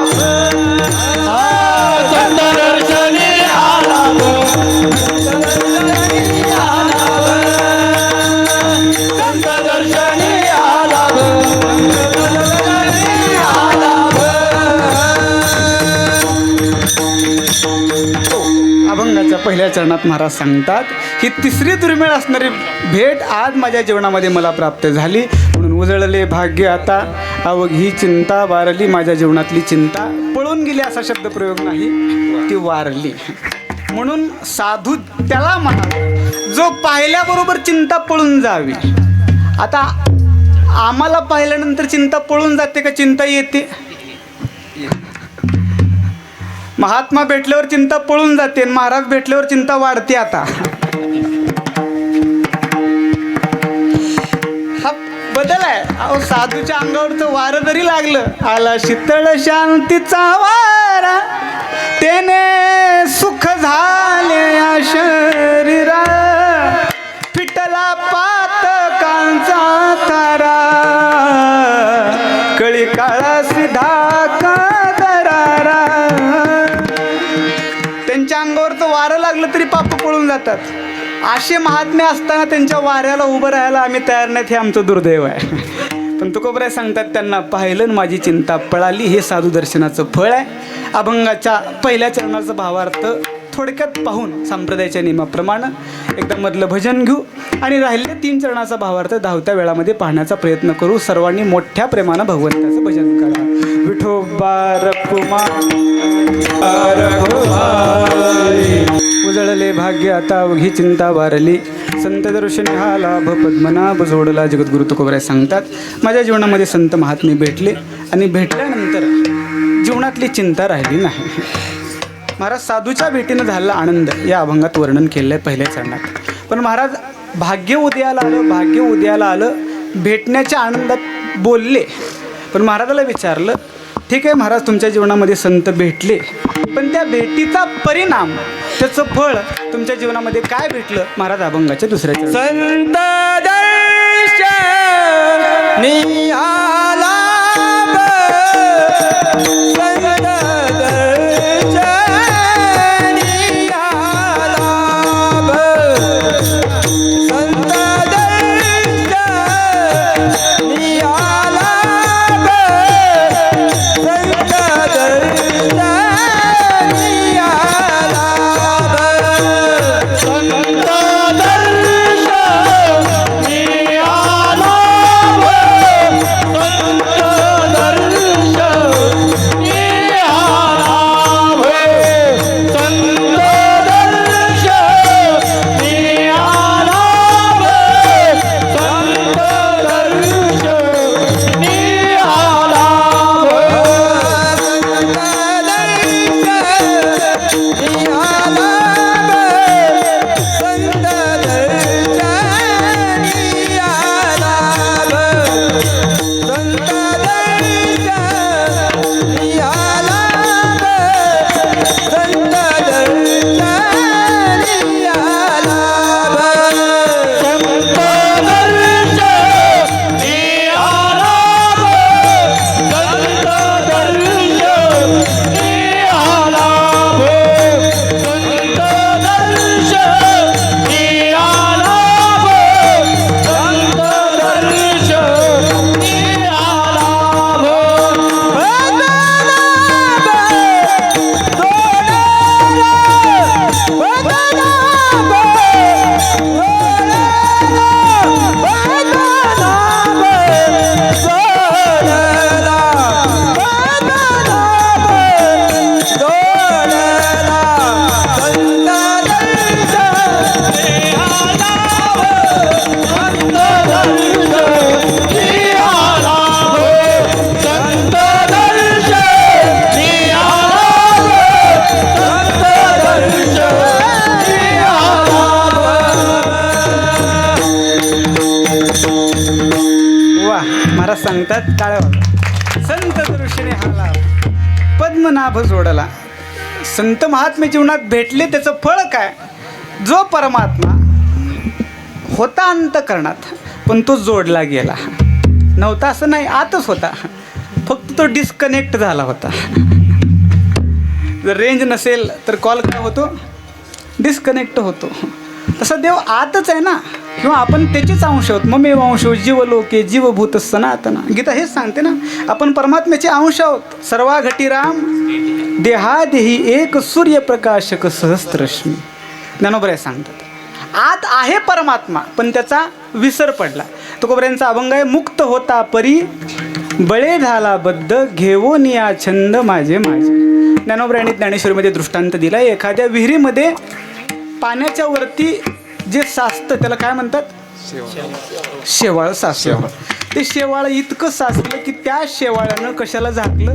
उजळले पहिल्या चरणात महाराज सांगतात ही तिसरी दुर्मिळ असणारी भेट आज माझ्या जीवनामध्ये मला प्राप्त झाली. म्हणून उजळले भाग्य आता अवघी चिंता वारली. माझ्या जीवनातली चिंता पळून गेली असा शब्द प्रयोग नाही, ती वारली. म्हणून साधू त्याला म्हणा जो पाहिल्याबरोबर चिंता पळून जावी. आता आम्हाला पाहिल्यानंतर चिंता पळून जाते का चिंता येते? महात्मा भेटल्यावर चिंता पळून जाते, महाराज भेटल्यावर चिंता वाढते. आता हा बदल आहे. अहो साधूच्या अंगावरचं वारं जरी लागलं, आला शीतळ शांतीचा वारा, तेने सुख झाले या शरीरा फिटला पातकांचा तारा कळी काळा सिधा दरारा. त्यांच्या अंगावर तर वारं लागलं तरी पाप पळून जातात. असे महात्मे असताना त्यांच्या वाऱ्याला उभं राहायला आम्ही तयार नाहीत, हे आमचं दुर्दैव आहे. पण तुकोबराय सांगतात त्यांना पाहिलं माझी चिंता पळाली, हे साधू दर्शनाचं फळ आहे. अभंगाच्या पहिल्या चरणाचा भावार्थ थोडक्यात पाहून संप्रदायाच्या नियमाप्रमाणे एकदा मधलं भजन घेऊ आणि राहिलेल्या 3 चरणाचा भावार्थ धावत्या वेळामध्ये पाहण्याचा प्रयत्न करू. सर्वांनी मोठ्या प्रेमानं भगवंताचं भजन करा. विठोबा रखुमा उजळले भाग्य आता अवघी चिंता वारली, संत दर्शनी हा लाभ पद्मनाभ जोडला. जगद्गुरु तुकोबराय सांगतात माझ्या जीवनामध्ये संत महात्मे भेटले आणि भेटल्यानंतर जीवनातली चिंता राहिली नाही. महाराज साधूच्या भेटीनं झालेला आनंद या अभंगात वर्णन केलेलं आहे पहिल्या चरणात. पण महाराज भाग्य उदयाला आलं भेटण्याच्या आनंदात बोलले. पण महाराजाला विचारलं ठीक आहे महाराज तुमच्या जीवनामध्ये संत भेटले, पण त्या भेटीचा परिणाम त्याचं फळ तुमच्या जीवनामध्ये काय भेटलं? महाराज अभंगाच्या दुसऱ्या चरणात संत दर्शनी आला सांगतात टाळ्या वाजवा. संत दृष्टीने हाला पद्मनाभ जोडला. संत महात्मे जीवनात भेटले त्याचं फळ काय? जो परमात्मा होता अंतःकरणात पण तो जोडला गेला नव्हता असं नाही, आतच होता, फक्त तो डिस्कनेक्ट झाला होता. जर रेंज नसेल तर कॉल काय होतो? डिस्कनेक्ट होतो. तसा देव आतच आहे ना, किंवा आपण त्याचेच अंश आहोत. ममे वंशो जीवलोके जीवभूत सनातन. गीता हेच सांगते ना, आपण परमात्म्याचे अंश आहोत. सर्वा घटी राम देहादेही एक सूर्यप्रकाशक सहस्त्रश्मी. ज्ञानोबराय सांगतात आत आहे परमात्मा पण त्याचा विसर पडला. तुकोबऱ्यांचा अभंग आहे, मुक्त होता परी बळे झाला बद्ध घेऊन या छंद माझे माझे. ज्ञानोबरायांनी ज्ञानेश्वरीमध्ये दृष्टांत दिला. एखाद्या विहिरीमध्ये पाण्याच्या वरती जे साचतं त्याला काय म्हणतात? शेवाळ साचलं. ते शेवाळ इतकं साचलं की त्या शेवाळानं कशाला झाकलं?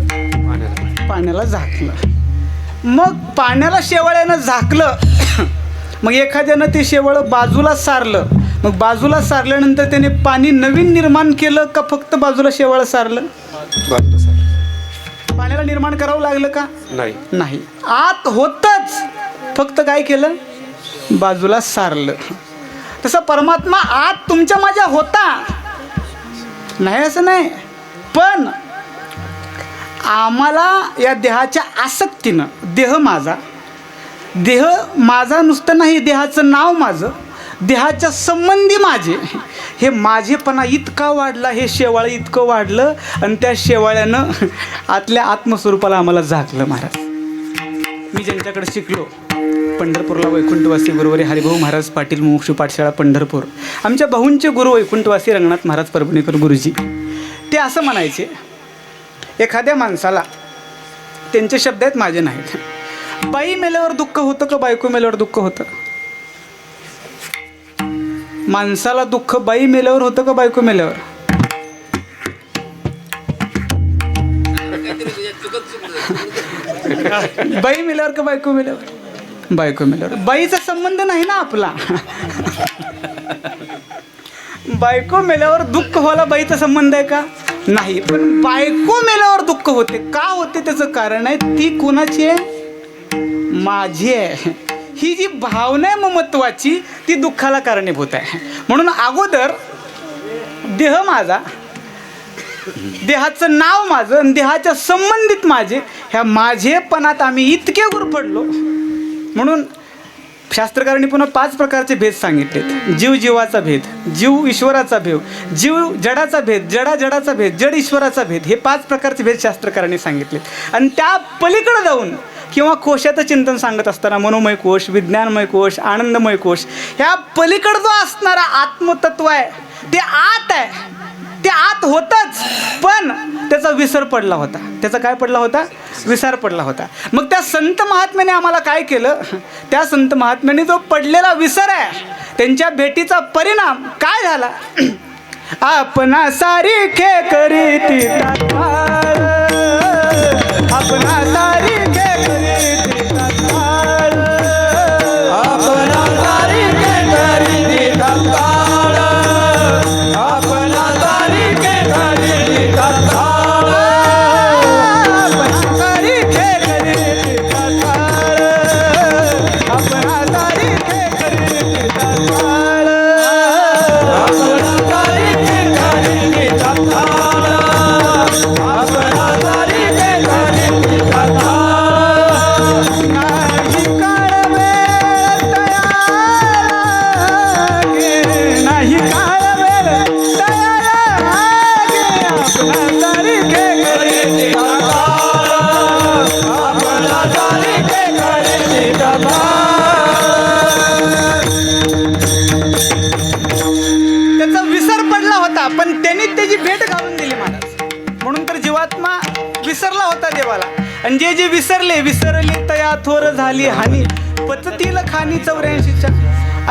पाण्याला झाकलं. मग पाण्याला शेवाळ्यानं झाकलं, मग एखाद्यानं ते शेवाळ बाजूला सारलं. मग बाजूला सारल्यानंतर त्याने पाणी नवीन निर्माण केलं का फक्त बाजूला शेवाळ सारलं? पाण्याला निर्माण करावं लागलं का? नाही. नाही. आत होतच, फक्त काय केलं? बाजूला सारलं. तसं परमात्मा आत तुमच्या माझ्या होता, नाही असं नाही, पण आम्हाला या देहाच्या आसक्तीनं, देह माझा नुसतं नाही, देहाचं नाव माझं, देहाच्या संबंधी माझे, हे माझेपणा इतका वाढला, हे शेवाळं इतकं वाढलं, आणि त्या शेवाळ्यानं आतल्या आत्मस्वरूपाला आम्हाला झाकलं. महाराज, मी ज्यांच्याकडे शिकलो, पंढरपूरला वैकुंठवासी गुरुवारी हरिभाऊ महाराज पाटील मुमुक्षू पाठशाळा पंढरपूर, आमच्या भाऊंचे गुरु वैकुंठवासी रंगनाथ महाराज परभणीकर गुरुजी, ते असं म्हणायचे, एखाद्या माणसाला, त्यांचे शब्द आहेत, माझे नाहीत, बाई मेल्यावर दुःख होतं का बायको मेल्यावर दुःख होतं? माणसाला दुःख बाई मेल्यावर होतं का बायको मेल्यावर? बाई मेल्यावर का बायको मेल्यावर? बायको मेल्यावर. बाईचा संबंध नाही ना आपला. बायको मेल्यावर दुःख व्हायला बाईचा संबंध आहे का? नाही. पण बायको मेल्यावर दुःख होते का होते? त्याचं कारण आहे, ती कोणाची आहे? माझी आहे. ही जी भावना आहे ममत्वाची, ती दुःखाला कारणीभूत आहे. म्हणून अगोदर देह माझा, देहाचं नाव माझं आणि देहाच्या संबंधित माझे, ह्या माझेपणात आम्ही इतके गुरफडलो. म्हणून शास्त्रकारांनी पुन्हा 5 प्रकारचे भेद सांगितलेत. जीव जीवाचा भेद, जीव ईश्वराचा भेद, जीव जडाचा भेद, जडाचा भेद, जड ईश्वराचा भेद, हे 5 प्रकारचे भेद शास्त्रकारांनी सांगितलेत. आणि त्या पलीकडे जाऊन किंवा कोशाचं चिंतन सांगत असताना मनोमय कोश, विज्ञानमय कोश, आनंदमय कोश, ह्या पलीकडं जो असणारा आत्मतत्व आहे, ते आत आहे, ते आत होतच, पण त्याचा विसर पडला होता. त्याचा काय पडला होता? विसर पडला होता. मग त्या संत महात्म्याने आम्हाला काय केलं? त्या संत महात्म्याने जो पडलेला विसर आहे, त्यांच्या भेटीचा परिणाम काय झाला? आपणा सारिखे करीती तात्काळ, आपणा सारिखे करीती तात्काळ, आपणा सारिखे करीती तात्काळ, आपणा सारिखे करीती तात्काळ, आपणा सारिखे करीती तात्काळ, आपणा सारिखे करीती तात्काळ, आपणा सारिखे करीती तात्काळ, आपणा सारिखे करीती तात्काळ. नाही काळ वेळ तयार लागे, नाही काळ वेळ तयार लागे, आपणा सारिखे करीती आपणा सारिखे करीती त्याचा विसर पडला होता, पण त्यांनी त्याची भेट घालून दिली महाराज. म्हणून तर जीवात्मा विसरला होता देवाला. आणि जे जे विसरली तया थोर झाली हानी, पचतील खानी 84च्या.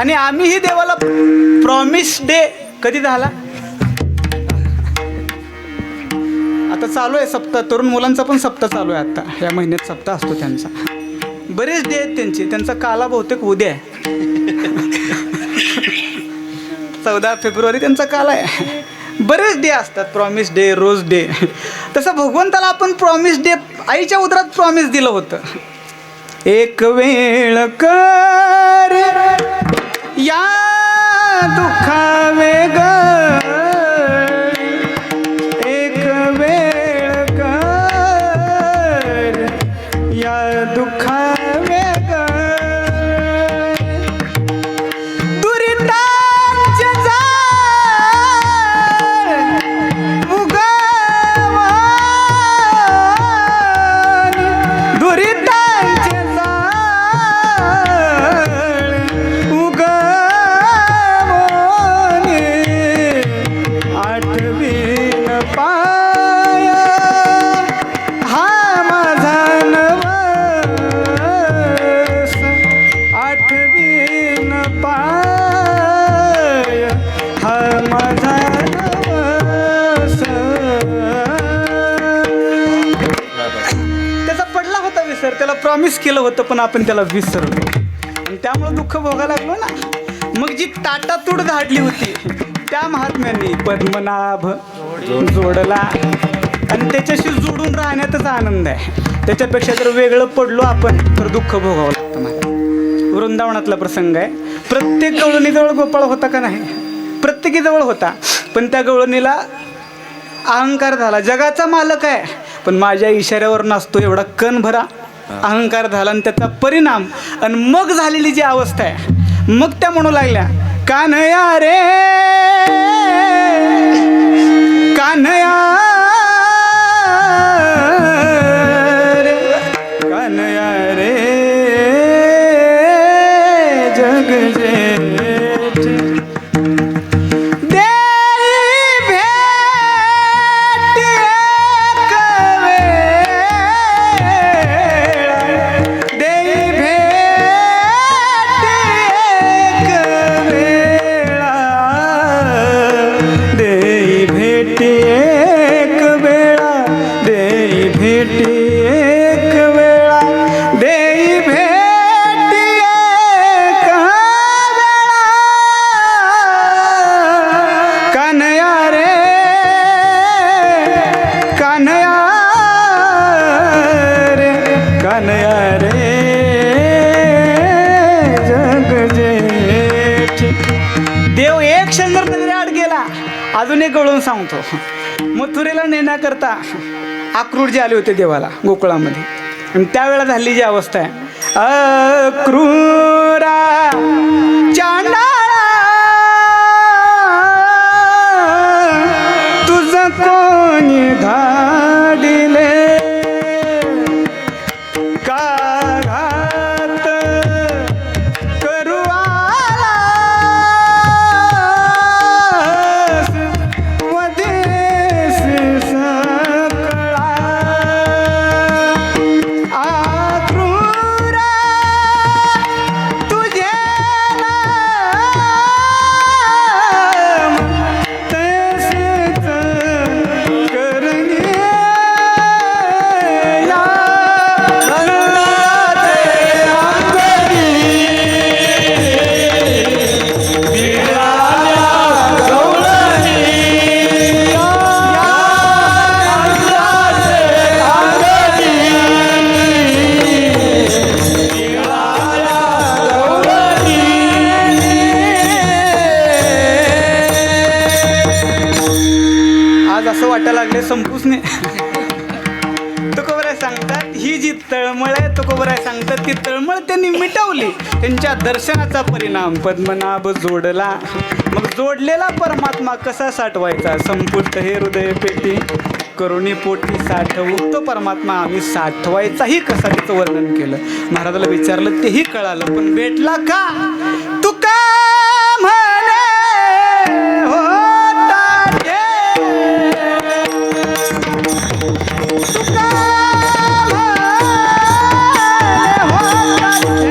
आणि आम्हीही देवाला प्रॉमिस डे कधी झाला? आता चालू आहे सप्ताह, तरुण मुलांचा पण सप्ताह चालू आहे. आता या महिन्यात सप्ताह असतो त्यांचा. बरेच डे आहेत त्यांचे. त्यांचा काला बहुतेक उद्या आहे. 14 फेब्रुवारी त्यांचा काला आहे. बरेच डे असतात, प्रॉमिस डे, रोज डे. तसं भगवंताला आपण प्रॉमिस डे आईच्या उदरात प्रॉमिस दिलं होतं. एक वेळ कर या दुःखावे ग, एक वेळ कर या दुःखावे ग, दुरितांचे जाळ उगवानी, दुरितांचे जाळ उगवानी, आठवीन पाय हा माझा नवस, आठवीन पाय हा माझा नवस. त्याचा पडला होता विसर, त्याला प्रॉमिस केलं होतं, पण आपण त्याला विसरलो आणि त्यामुळे दुःख भोगायला लागलो ना. मग जी ताटातूड धाडली होती त्या महात्म्यांनी पद्मनाभ जोडला, आणि त्याच्याशी जोडून राहण्यातच आनंद आहे. त्याच्यापेक्षा जर वेगळं पडलो आपण तर दुःख भोगावं लागतं. मला वृंदावनातला प्रसंग आहे. प्रत्येक गवळणीजवळ गोपाळ होता का नाही? प्रत्येकीजवळ होता. पण त्या गवळणीला अहंकार झाला. जगाचा मालक आहे पण माझ्या इशाऱ्यावर नसतो एवढा कण भरा अहंकार झाला आणि त्याचा परिणाम. आणि मग झालेली जी अवस्था आहे, मग त्या म्हणू लागल्या, कान्हया रे कान्हया रे कान्हया रे जग जेठ देव एक क्षण जर नजरे आड गेला. अजून एक गवळून सांगतो. मथुरेला नेण्याकरता अक्रूर जे आले होते देवाला गोकुळामध्ये, आणि त्यावेळेला झाली जी अवस्था आहे, अक्रूरा चांडाळा तुझं कोणी धाडिले का घात करू आलास वदेस सकळा आक्रूरा तुझे नाम तसेच करणे या आज असं वाटायला लागले संपूच नाही. तुकोबराय सांगतात ही जी तळमळ आहे, तुकोबराय सांगतात ती तळमळ त्यांनी मिटवली. त्यांच्या दर्शनाचा परिणाम पद्मनाभ जोडला. मग जोडलेला परमात्मा कसा साठवायचा? संपुष्ट हे हृदय पेटी करुणी पोटी साठवू. तो परमात्मा आम्ही साठवायचाही कसा त्याचं वर्णन केलं. महाराजाला विचारलं तेही कळालं. पण भेटला का? तुका म्हणे होता ते. तुका म्हणे होता ते.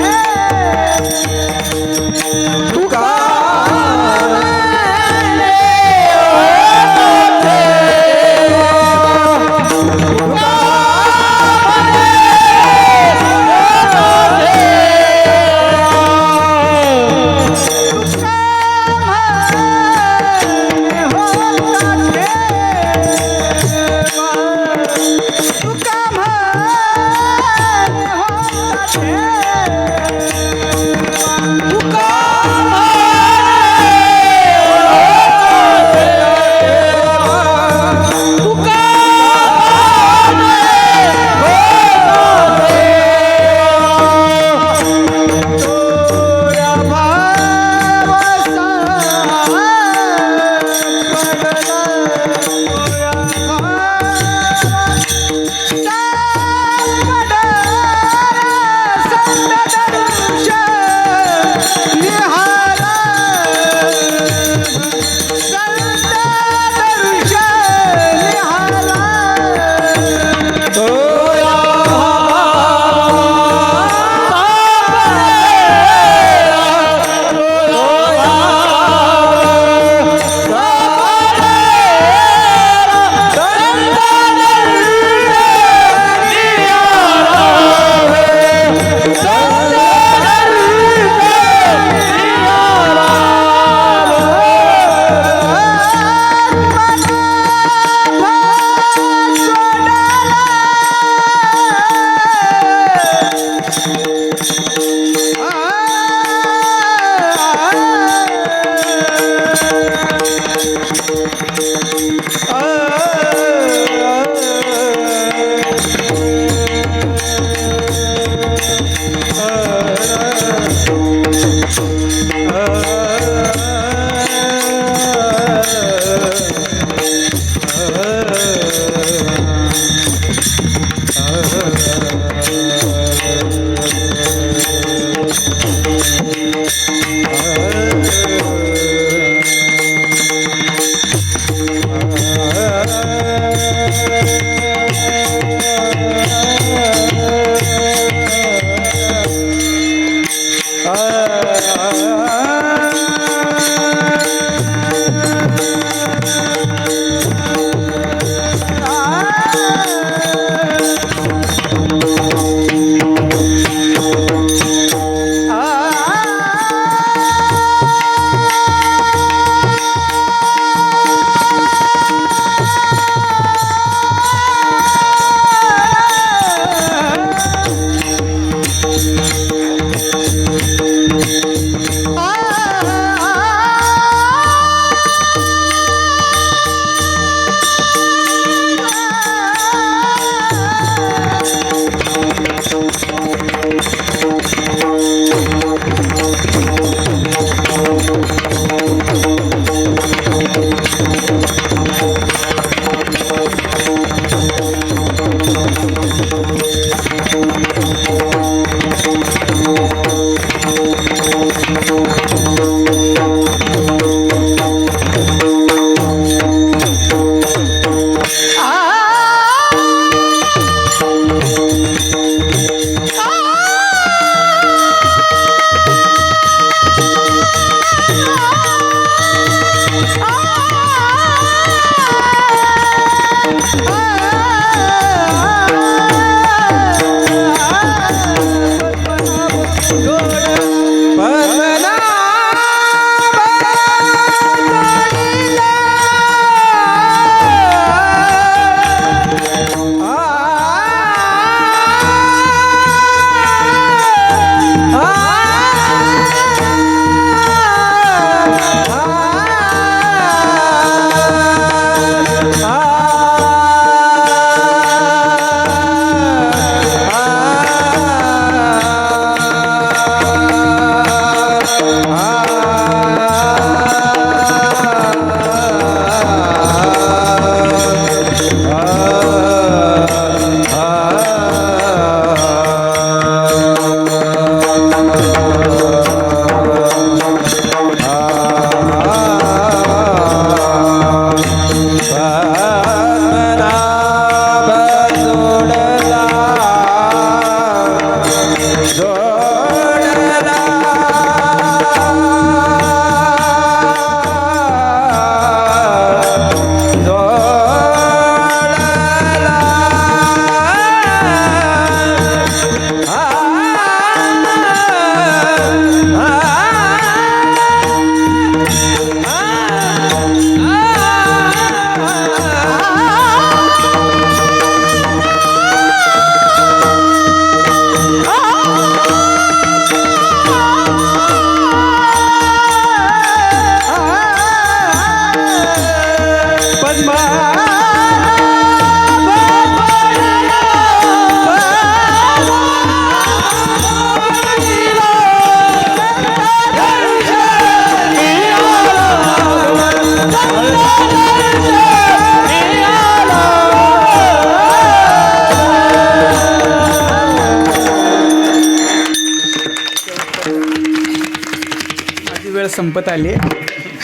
संपत आली.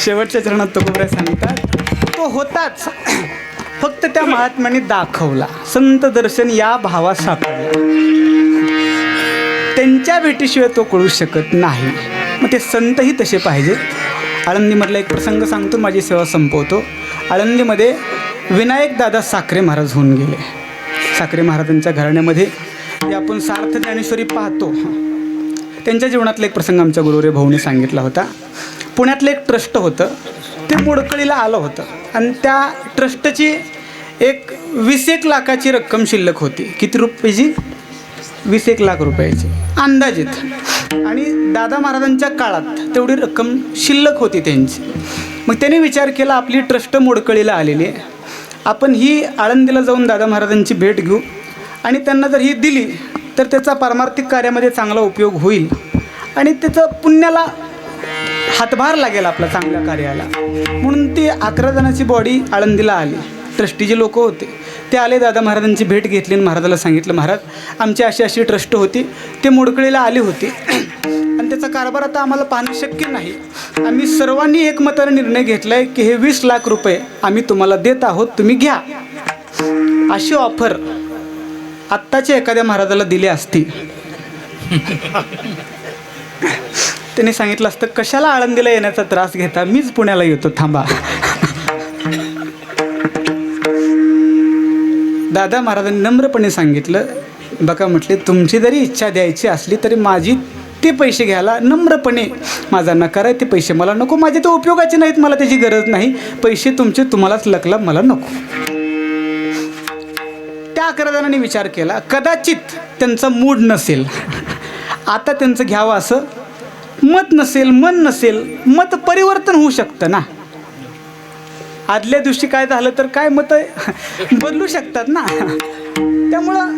शेवटच्या चरणात तुकोबराय सांगतात, तो होताच, फक्त त्या महात्म्याने दाखवला. संत दर्शन या भावा सापडला, त्यांच्या भेटीशिवाय तो कळू शकत नाही. मग ते संतही तसे पाहिजे. आळंदीमधला एक प्रसंग सांगतो, माझी सेवा संपवतो. आळंदीमध्ये विनायक दादा साखरे महाराज होऊन गेले. साखरे महाराजांच्या घराण्यामध्ये जे आपण सार्थ ज्ञानेश्वरी पाहतो, त्यांच्या जीवनातला एक प्रसंग आमच्या गुरुरे भाऊने सांगितला होता. पुण्यातलं एक ट्रस्ट होतं, ते मोडकळीला आलं होतं आणि त्या ट्रस्टची एक 20 लाखाची रक्कम शिल्लक होती. किती रुपयाची? 20 लाख रुपयाची अंदाजित. आणि दादा महाराजांच्या काळात तेवढी रक्कम शिल्लक होती त्यांची. मग त्याने विचार केला आपली ट्रस्ट मोडकळीला आलेली आहे, आपण ही आळंदीला जाऊन दादा महाराजांची भेट घेऊ आणि त्यांना जर ही दिली तर त्याचा पारमार्थिक कार्यामध्ये चांगला उपयोग होईल आणि त्याचं पुण्याला हातभार लागेल आपल्या चांगल्या कार्याला. म्हणून ती 11 जणांची बॉडी आळंदीला आली. ट्रस्टी जे लोक होते ते आले, दादा महाराजांची भेट घेतली आणि महाराजाला सांगितलं, महाराज आमची अशी अशी ट्रस्ट होती, ते मोडकळीला आली होती आणि त्याचा कारभार आता आम्हाला पाहणं शक्य नाही. आम्ही सर्वांनी एकमताने निर्णय घेतला आहे की हे 20 लाख रुपये आम्ही तुम्हाला देत आहोत, तुम्ही घ्या. अशी ऑफर आत्ताच्या एखाद्या महाराजाला दिली असती त्याने सांगितलं असतं, कशाला आळंदीला येण्याचा त्रास घेता, मीच पुण्याला येतो, थांबा. दादा महाराजांनी नम्रपणे सांगितलं, बघा म्हटले, तुमची जरी इच्छा द्यायची असली तरी माझी ते पैसे घ्यायला नम्रपणे माझा नकार आहे, ते पैसे मला नको, माझे ते उपयोगाचे नाहीत, मला त्याची गरज नाही, पैसे तुमचे तुम्हालाच लकला, मला नको. त्या 11 जणांनी विचार केला, कदाचित त्यांचा मूड नसेल, आता त्यांचं घ्यावं असं मत नसेल, मन नसेल, मत परिवर्तन होऊ शकतं ना. आदल्या दिवशी काय झालं तर काय मत बदलू शकतात ना. त्यामुळं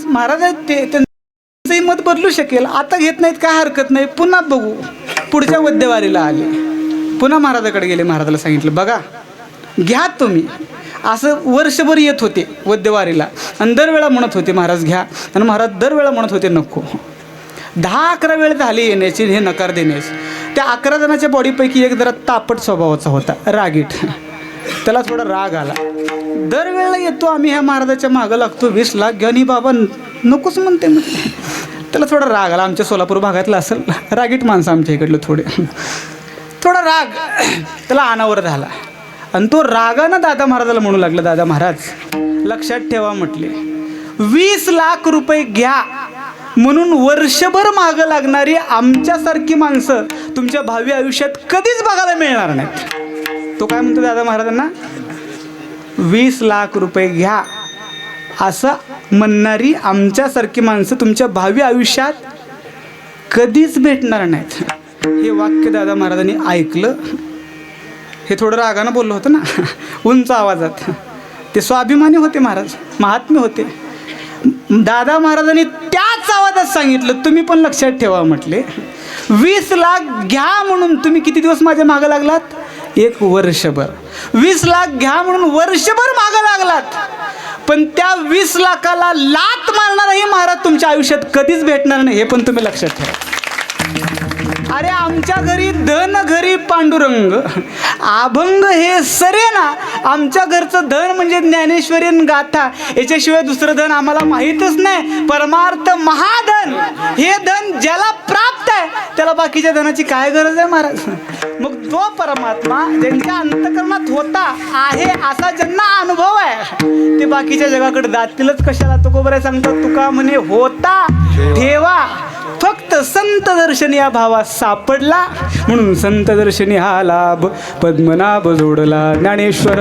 महाराज आहेत ते, त्यांचंही मत बदलू शकेल. आता घेत नाहीत काय हरकत नाही, पुन्हा बघू. पुढच्या वद्यवारीला आले, पुन्हा महाराजाकडे गेले, महाराजाला सांगितलं, बघा घ्या तुम्ही. असं वर्षभर येत होते वद्यवारीला आणि दरवेळा म्हणत होते महाराज घ्या, आणि महाराज दरवेळा म्हणत होते नको. 10-11 वेळ झाली येण्याची, हे नकार देण्याची. त्या 11 जणांच्या बॉडीपैकी एक जरा तापट स्वभावाचा होता, रागीट. त्याला थोडा राग आला. दरवेळेला येतो आम्ही ह्या महाराजाच्या मागं लागतो, 20 लाख घ्या, आणि बाबा नकोच म्हणते. त्याला थोडा राग आला. आमच्या सोलापूर भागातला असेल, रागीट माणसं आमच्या इकडलं थोडा राग त्याला अनावर झाला आणि तो रागानं दादा महाराजाला म्हणू लागला, दादा महाराज लक्षात ठेवा म्हटले, 20 लाख रुपये घ्या म्हणून वर्षभर मागं लागणारी आमच्यासारखी माणसं तुमच्या भावी आयुष्यात कधीच बघायला मिळणार नाहीत. तो काय म्हणतो दादा महाराजांना, 20 लाख रुपये घ्या असं म्हणणारी आमच्यासारखी माणसं तुमच्या भावी आयुष्यात कधीच भेटणार नाहीत. हे वाक्य दादा महाराजांनी ऐकलं. हे थोडं रागानं बोललं होतं ना, उंच आवाजात. ते स्वाभिमानी होते महाराज, महात्मे होते. दादा महाराजांनी त्याच आवाजात सांगितलं, तुम्ही पण लक्षात ठेवा म्हटले, 20 लाख घ्या म्हणून तुम्ही किती दिवस माझ्या मागं लागलात, 1 वर्षभर. 20 लाख घ्या म्हणून वर्षभर मागं लागलात, पण त्या 20 लाखाला लात मारणारही महाराज तुमच्या आयुष्यात कधीच भेटणार नाही, हे पण तुम्ही लक्षात ठेवा. अरे आमच्या घरी धन घरी पांडुरंग, अभंग हे सरे ना. आमच्या घरचं धन म्हणजे ज्ञानेश्वरी गाथा, याच्याशिवाय दुसरं धन आम्हाला माहीतच नाही. परमार्थ महाधन, हे धन ज्याला प्राप्त आहे त्याला बाकीच्या धनाची काय गरज आहे महाराज. मग तो परमात्मा ज्यांच्या अंतकरणात होता आहे असा ज्यांना अनुभव आहे ते बाकीच्या जगाकडे जातीलच कशाला. तुकोबराय सांगतात, तुका म्हणे होता ठेवा, फक्त संत दर्शनी या भावात सापडला, म्हणून संत दर्शनी हा लाभ पद्मनाभ जोडला. ज्ञानेश्वर